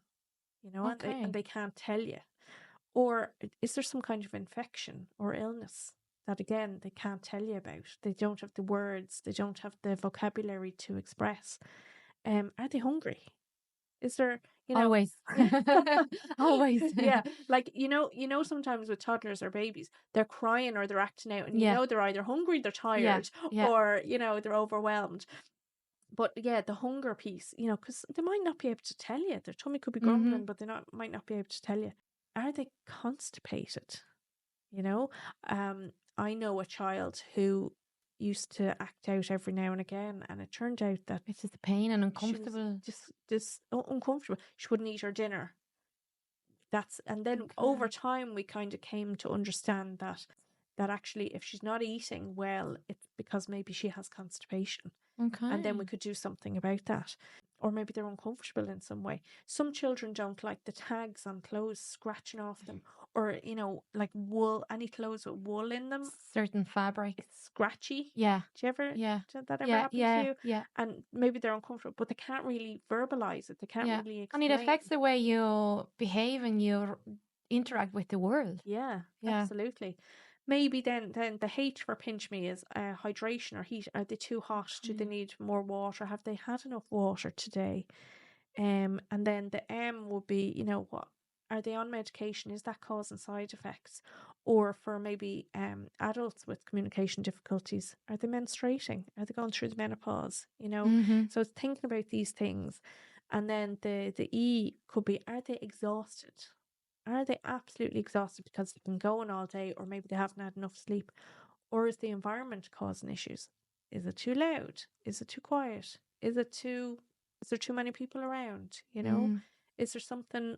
Okay. And they can't tell you. Or is there some kind of infection or illness that, again, they can't tell you about? They don't have the words, they don't have the vocabulary to express. Are they hungry? Is there, Always. Always. yeah, like, sometimes with toddlers or babies, they're crying or they're acting out, and Yeah. they're either hungry, they're Yeah. tired, Yeah. or, they're overwhelmed. But yeah, the hunger piece, because they might not be able to tell you. Their tummy could be grumbling, but they might not be able to tell you. Are they constipated? I know a child who used to act out every now and again, and it turned out that It's just the pain and she uncomfortable. was just uncomfortable. She wouldn't eat her dinner. And then over time we kind of came to understand that actually, if she's not eating well, it's because maybe she has constipation. Okay. And then we could do something about that. Or maybe they're uncomfortable in some way. Some children don't like the tags on clothes scratching off them, or like wool, any clothes with wool in them. Certain fabric. It's scratchy. Yeah. Do you ever? Yeah. Did that ever Yeah. happen Yeah. to you? Yeah. And maybe they're uncomfortable, but they can't really verbalize it. They can't Yeah. really And explain. it affects the way you behave and you interact with the world. Yeah, Yeah. absolutely. Maybe then the H for pinch me is hydration or heat. Are they too hot? Do they need more water? Have they had enough water today? And then the M would be, what are they on medication? Is that causing side effects? Or for maybe adults with communication difficulties, are they menstruating? Are they going through the menopause? So it's thinking about these things. And then the E could be, are they exhausted? Are they absolutely exhausted because they've been going all day, or maybe they haven't had enough sleep? Or is the environment causing issues? Is it too loud? Is it too quiet? Is there too many people around? Is there something,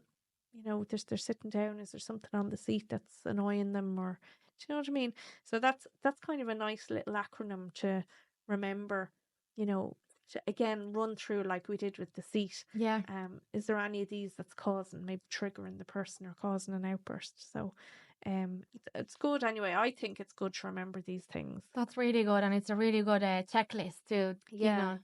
they're sitting down, is there something on the seat that's annoying them, or do you know what I mean? So that's kind of a nice little acronym to remember, to again run through like we did with the seat. Yeah. Is there any of these that's causing, maybe triggering the person or causing an outburst? So it's good anyway. I think it's good to remember these things. That's really good, and it's a really good checklist to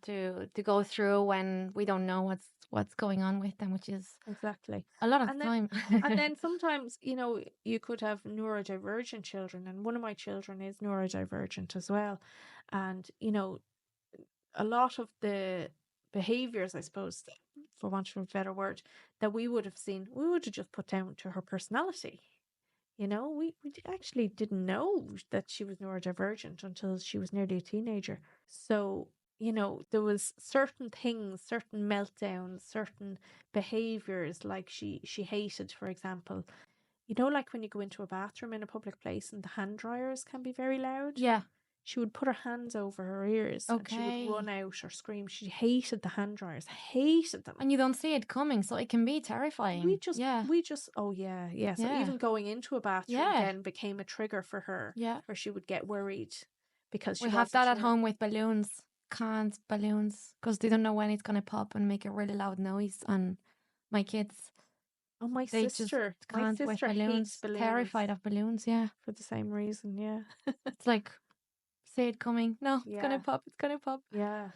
to go through when we don't know what's going on with them, which is Exactly a lot of and time. and then sometimes you could have neurodivergent children, and one of my children is neurodivergent as well, and a lot of the behaviors, I suppose, for want of a better word, that we would have seen, we would have just put down to her personality. We actually didn't know that she was neurodivergent until she was nearly a teenager. So, there was certain things, certain meltdowns, certain behaviors, like she hated, for example, like when you go into a bathroom in a public place and the hand dryers can be very loud. Yeah. She would put her hands over her ears and she would run out or scream. She hated the hand dryers, hated them. And you don't see it coming, so it can be terrifying. We just, oh yeah. So even going into a bathroom then became a trigger for her. Yeah. Where she would get worried because we have that at home with balloons, canned balloons, because they don't know when it's going to pop and make a really loud noise. And my kids, my sister hates balloons. Terrified of balloons, yeah. For the same reason, yeah. It's like, see it coming. No, it's going to pop. It's going to pop. Yeah.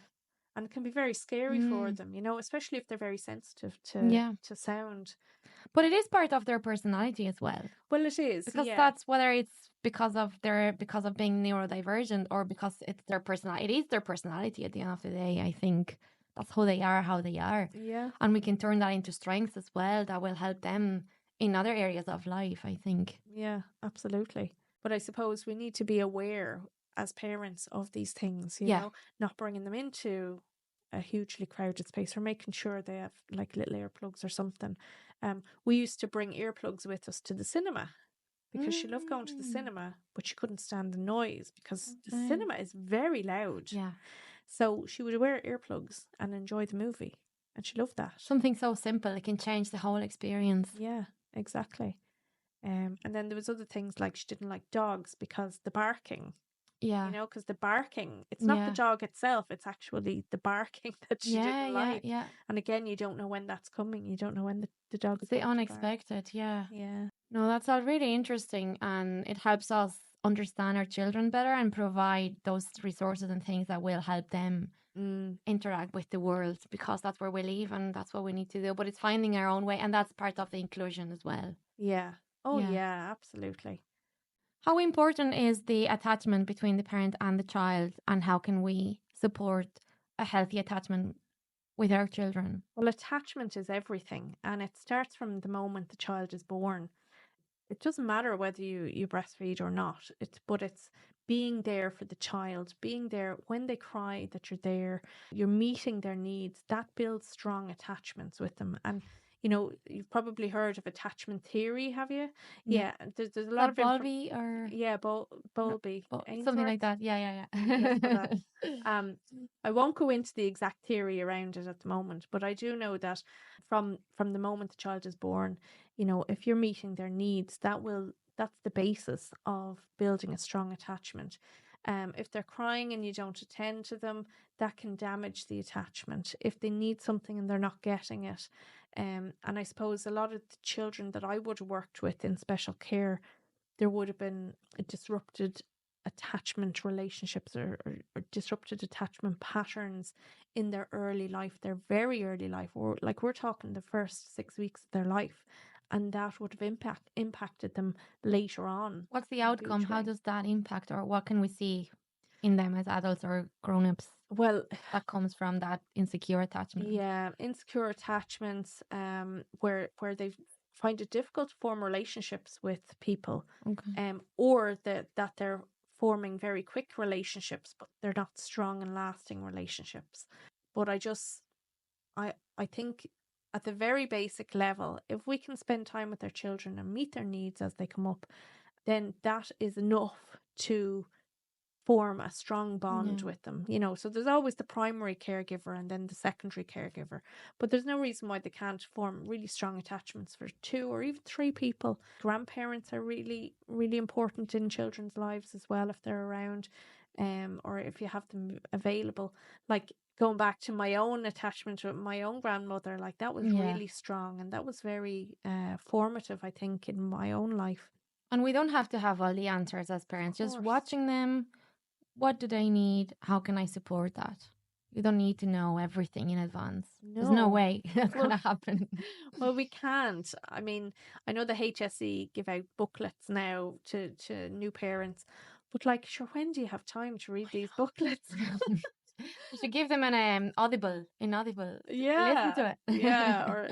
And it can be very scary for them, especially if they're very sensitive to sound. But it is part of their personality as well. Well, it is. Because that's whether it's because of being neurodivergent or because it's their personality. It is their personality at the end of the day, I think. That's who they are, how they are. Yeah. And we can turn that into strengths as well that will help them in other areas of life, I think. Yeah, absolutely. But I suppose we need to be aware as parents of these things, not bringing them into a hugely crowded space, or making sure they have like little earplugs or something. We used to bring earplugs with us to the cinema because she loved going to the cinema, but she couldn't stand the noise because the cinema is very loud. Yeah. So she would wear earplugs and enjoy the movie. And she loved that. Something so simple, it can change the whole experience. Yeah, exactly. And then there was other things like she didn't like dogs because the barking, Yeah. because the barking, it's not the Yeah. dog itself, it's actually the barking that she Yeah, didn't yeah, like. yeah. And again, you don't know when that's coming. You don't know when the dog's It's the going to bark. unexpected, yeah. Yeah. No, that's all really interesting, and it helps us understand our children better and provide those resources and things that will help them interact with the world, because that's where we live and that's what we need to do. But it's finding our own way, and that's part of the inclusion as well. Yeah. Oh, Yeah. yeah, absolutely. How important is the attachment between the parent and the child, and how can we support a healthy attachment with our children? Well, attachment is everything, and it starts from the moment the child is born. It doesn't matter whether you breastfeed or not. But it's being there for the child, being there when they cry, that you're there, you're meeting their needs. That builds strong attachments with them. And you've probably heard of attachment theory, have you? Yeah, there's a lot of Bowlby or Bowlby, something like that. Yeah, yeah. Let's go that. I won't go into the exact theory around it at the moment, but I do know that from the moment the child is born, if you're meeting their needs, that's the basis of building a strong attachment. If they're crying and you don't attend to them, that can damage the attachment. If they need something and they're not getting it, and I suppose a lot of the children that I would have worked with in special care, there would have been a disrupted attachment relationships or disrupted attachment patterns in their early life, their very early life, or like we're talking the first 6 weeks of their life, and that would have impacted them later on. What's the outcome? How does that impact, or what can we see in them as adults or grown-ups? Well, that comes from that insecure attachment. Yeah, insecure attachments, where they find it difficult to form relationships with people, Okay. or that they're forming very quick relationships, but they're not strong and lasting relationships. But I think at the very basic level, if we can spend time with our children and meet their needs as they come up, then that is enough to form a strong bond with them. So there's always the primary caregiver and then the secondary caregiver, but there's no reason why they can't form really strong attachments for 2 or even 3 people. Grandparents are really, really important in children's lives as well, if they're around, or if you have them available. Like going back to my own attachment with my own grandmother, like that was really strong, and that was very formative, I think, in my own life. And we don't have to have all the answers as parents. Just watching them. What do they need? How can I support that? You don't need to know everything in advance. There's no way that's going to happen. Well, we can't. I mean, I know the HSE give out booklets now to new parents, but like, sure, when do you have time to read these booklets? You should give them an inaudible. Yeah. Listen to it. Yeah, or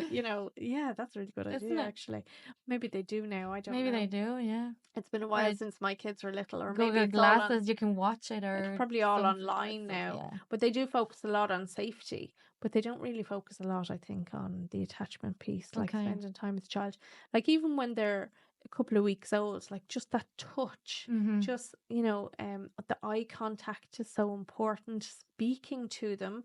that's a really good idea, actually. Maybe they do now. I don't know. Maybe they do, yeah. It's been a while since my kids were little, or Google maybe it's Glasses, you can watch it, or it's probably all online now. But they do focus a lot on safety, but they don't really focus a lot, I think, on the attachment piece, like spending time with the child. Like even when they're a couple of weeks old, like just that touch, just the eye contact is so important. Speaking to them,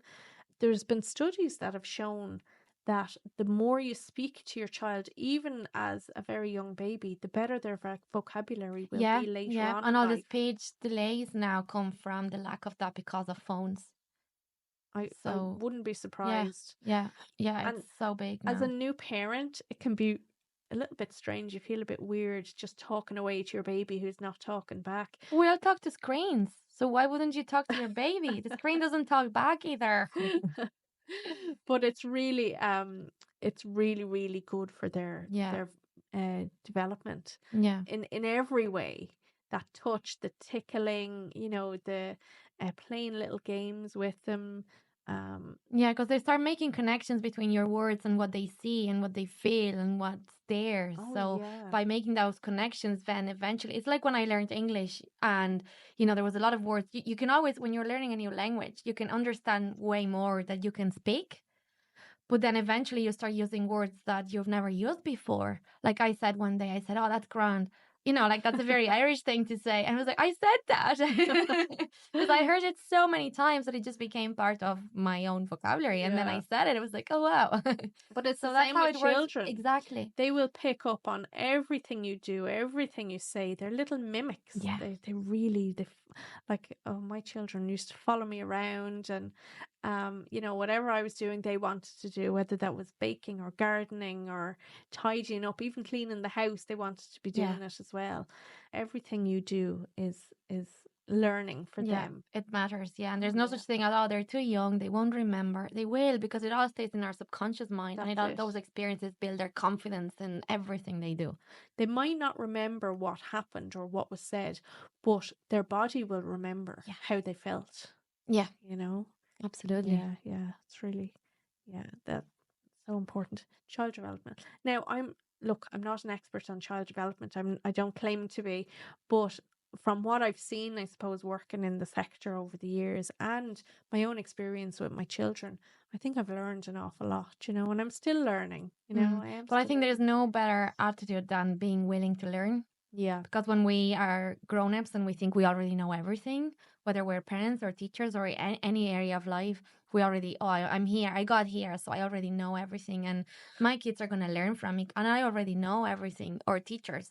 there's been studies that have shown that the more you speak to your child, even as a very young baby, the better their vocabulary will be later on. And all the speech delays now come from the lack of that because of phones. I wouldn't be surprised. Yeah, it's so big now. As a new parent, it can be a little bit strange. You feel a bit weird just talking away to your baby who's not talking back. We all talk to screens, so why wouldn't you talk to your baby? The screen doesn't talk back either. But it's really really good for their development. Yeah. In every way. That touch, the tickling, the playing little games with them. Because they start making connections between your words and what they see and what they feel and what's there. By making those connections, then eventually, it's like when I learned English, and there was a lot of words. You can always, when you're learning a new language, you can understand way more that you can speak. But then eventually you start using words that you've never used before. Like I said one day, I said, "Oh, that's grand." you know, like that's a very Irish thing to say. And I was like, I said that because I heard it so many times that it just became part of my own vocabulary. And then I said it. It was like, oh wow. But it's So the that's same how with it works. children. Exactly. They will pick up on everything you do, everything you say. They're little mimics. Yeah. They really, like, oh, my children used to follow me around, and you know, whatever I was doing, they wanted to do, whether that was baking or gardening or tidying up, even cleaning the house, they wanted to be doing it as well. Everything you do is learning for them. It matters. Yeah. And there's no such thing as, oh, they're too young. They won't remember. They will, because it all stays in our subconscious mind. That's and it. Those experiences build their confidence in everything they do. They might not remember what happened or what was said, but their body will remember how they felt. Yeah. You know? Absolutely. Yeah. It's really, that's so important. Child development. Now, I'm not an expert on child development. I don't claim to be, but from what I've seen, I suppose, working in the sector over the years and my own experience with my children, I think I've learned an awful lot, you know, and I'm still learning, you know. But I think there's no better attitude than being willing to learn. Yeah. Because when we are grown-ups and we think we already know everything, whether we're parents or teachers or any area of life, we already, I'm here, I got here, so I already know everything, and my kids are going to learn from me, and I already know everything, or teachers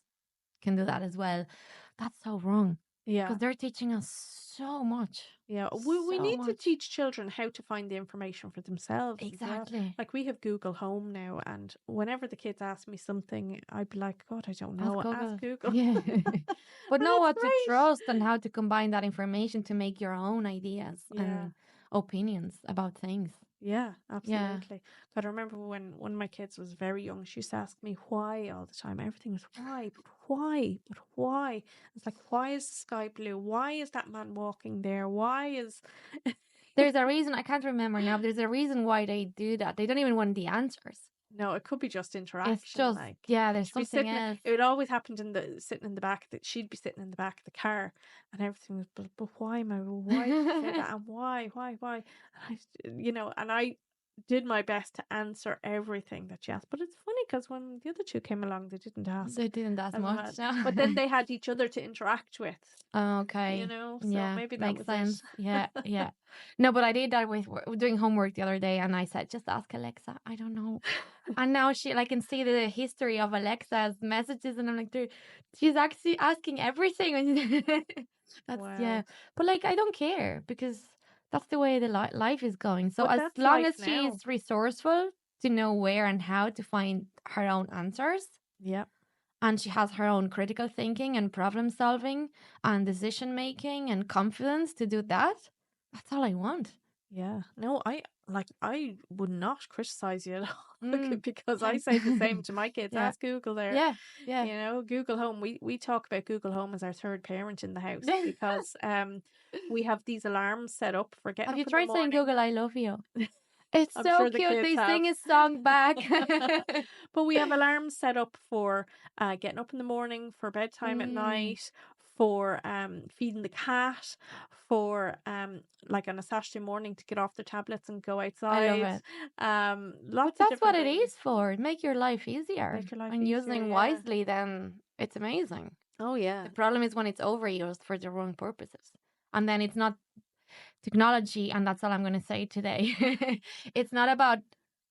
can do that as well. That's so wrong. Yeah. Because they're teaching us so much. Yeah, we need to teach children how to find the information for themselves. Exactly. As well. Like, we have Google Home now, and whenever the kids ask me something, I'd be like, God, I don't know. Ask Google. Yeah. But know what to trust and how to combine that information to make your own ideas and opinions about things. Yeah, absolutely. But I remember when one of my kids was very young, she used to ask me why all the time. Everything was why, but why, but why? It's like, why is the sky blue? Why is that man walking there? Why is... There's a reason, I can't remember now, but there's a reason why they do that. They don't even want the answers. No, it could be just interaction. It's just, like, there's something else. It always happened sitting in the back, that she'd be sitting in the back of the car, and everything was, but why, why did you say that? And why? And I did my best to answer everything that she asked. But it's funny, because when the other two came along, they didn't ask. They didn't ask much. No. But then they had each other to interact with. Okay. You know, so maybe that makes was sense. it. Yeah. No, but I did that with doing homework the other day, and I said, just ask Alexa. I don't know. And now I can see the history of Alexa's messages, and I'm like, dude, she's actually asking everything. That's Wow. But like, I don't care, because that's the way the life is going. So But as that's long life as she's resourceful to know where and how to find her own answers. Yeah. And she has her own critical thinking and problem solving and decision making and confidence to do that. That's all I want. Yeah. No, I would not criticize you at all, because I say the same to my kids. Ask Google there. Yeah. You know, Google Home. We talk about Google Home as our third parent in the house, because we have these alarms set up for getting up in the morning. Have you tried saying, Google, I love you? It's I'm so sure the cute. kids They have. sing a song back. But we have alarms set up for getting up in the morning, for bedtime at night, for feeding the cat, for like on a Saturday morning to get off their tablets and go outside. I love it. Lots But of that's what it things. is for. Make your life easier. Make your life and easier, using wisely, then it's amazing. Oh yeah. The problem is when it's overused for the wrong purposes. And then it's not technology, and that's all I'm going to say today. It's not about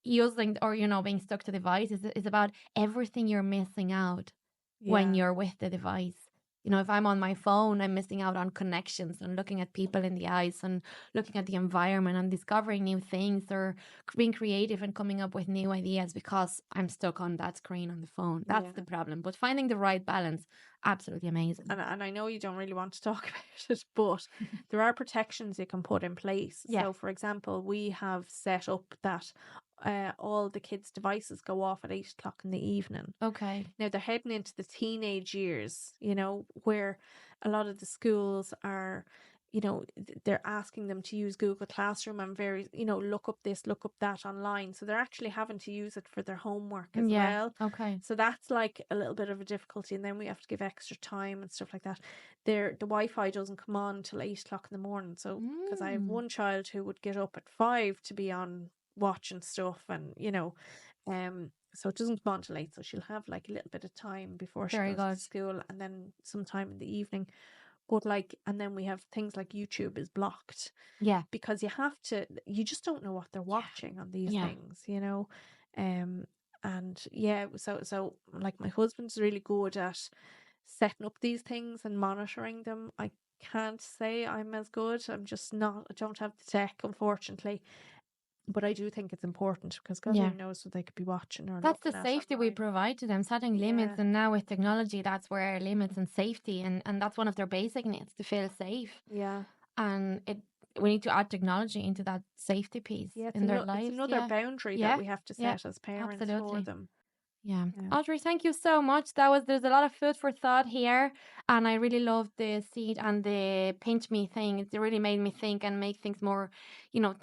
using or being stuck to the device. It's about everything you're missing out when you're with the device. If I'm on my phone, I'm missing out on connections and looking at people in the eyes and looking at the environment and discovering new things or being creative and coming up with new ideas, because I'm stuck on that screen on the phone. That's the problem. But finding the right balance, absolutely amazing. And I know you don't really want to talk about it, but there are protections you can put in place. Yeah. So, for example, we have set up that all the kids' devices go off at 8 o'clock in the evening. Okay. Now they're heading into the teenage years, where a lot of the schools are, they're asking them to use Google Classroom and look up this, look up that online. So they're actually having to use it for their homework as well. Okay. So that's like a little bit of a difficulty. And then we have to give extra time and stuff like that. The Wi-Fi doesn't come on till 8 o'clock in the morning. So, because I have one child who would get up at 5 to be on watching stuff, and So it doesn't go on till late. So she'll have like a little bit of time before she Very goes good. to school, and then sometime in the evening. But like, and then we have things like YouTube is blocked Yeah. because you just don't know what they're watching on these Yeah. things, you know. And yeah, so like my husband's really good at setting up these things and monitoring them. I can't say I'm as good. I'm just not. I don't have the tech, unfortunately. But I do think it's important because God Yeah. only knows what they could be watching or That's the looking at safety we online. provide to them, setting limits. Yeah. And now with technology, that's where limits and safety, and that's one of their basic needs, to feel safe. Yeah. And we need to add technology into that safety piece Yeah, in their it's lives. another Yeah. boundary Yeah. that we have to Yeah. set as parents for Absolutely. them. Yeah. Yeah. Audrey, thank you so much. There's a lot of food for thought here, and I really loved the seed and the pinch me thing. It really made me think and make things more,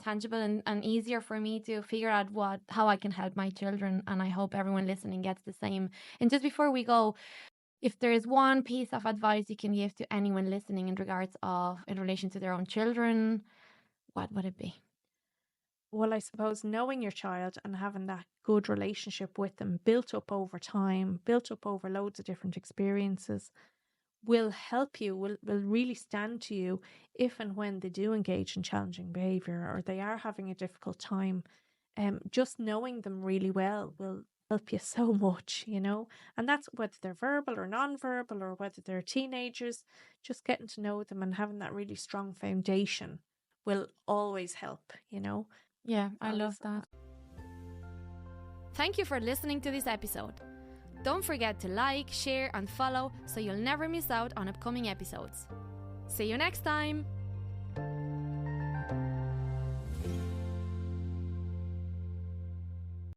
tangible and easier for me to figure out how I can help my children. And I hope everyone listening gets the same. And just before we go, if there is one piece of advice you can give to anyone listening in relation to their own children, what would it be? Well, I suppose knowing your child and having that good relationship with them built up over time, built up over loads of different experiences, will help you, will really stand to you if and when they do engage in challenging behaviour or they are having a difficult time. Just knowing them really well will help you so much, and that's whether they're verbal or non-verbal or whether they're teenagers. Just getting to know them and having that really strong foundation will always help. Yeah, I love that. Thank you for listening to this episode. Don't forget to like, share and follow so you'll never miss out on upcoming episodes. See you next time!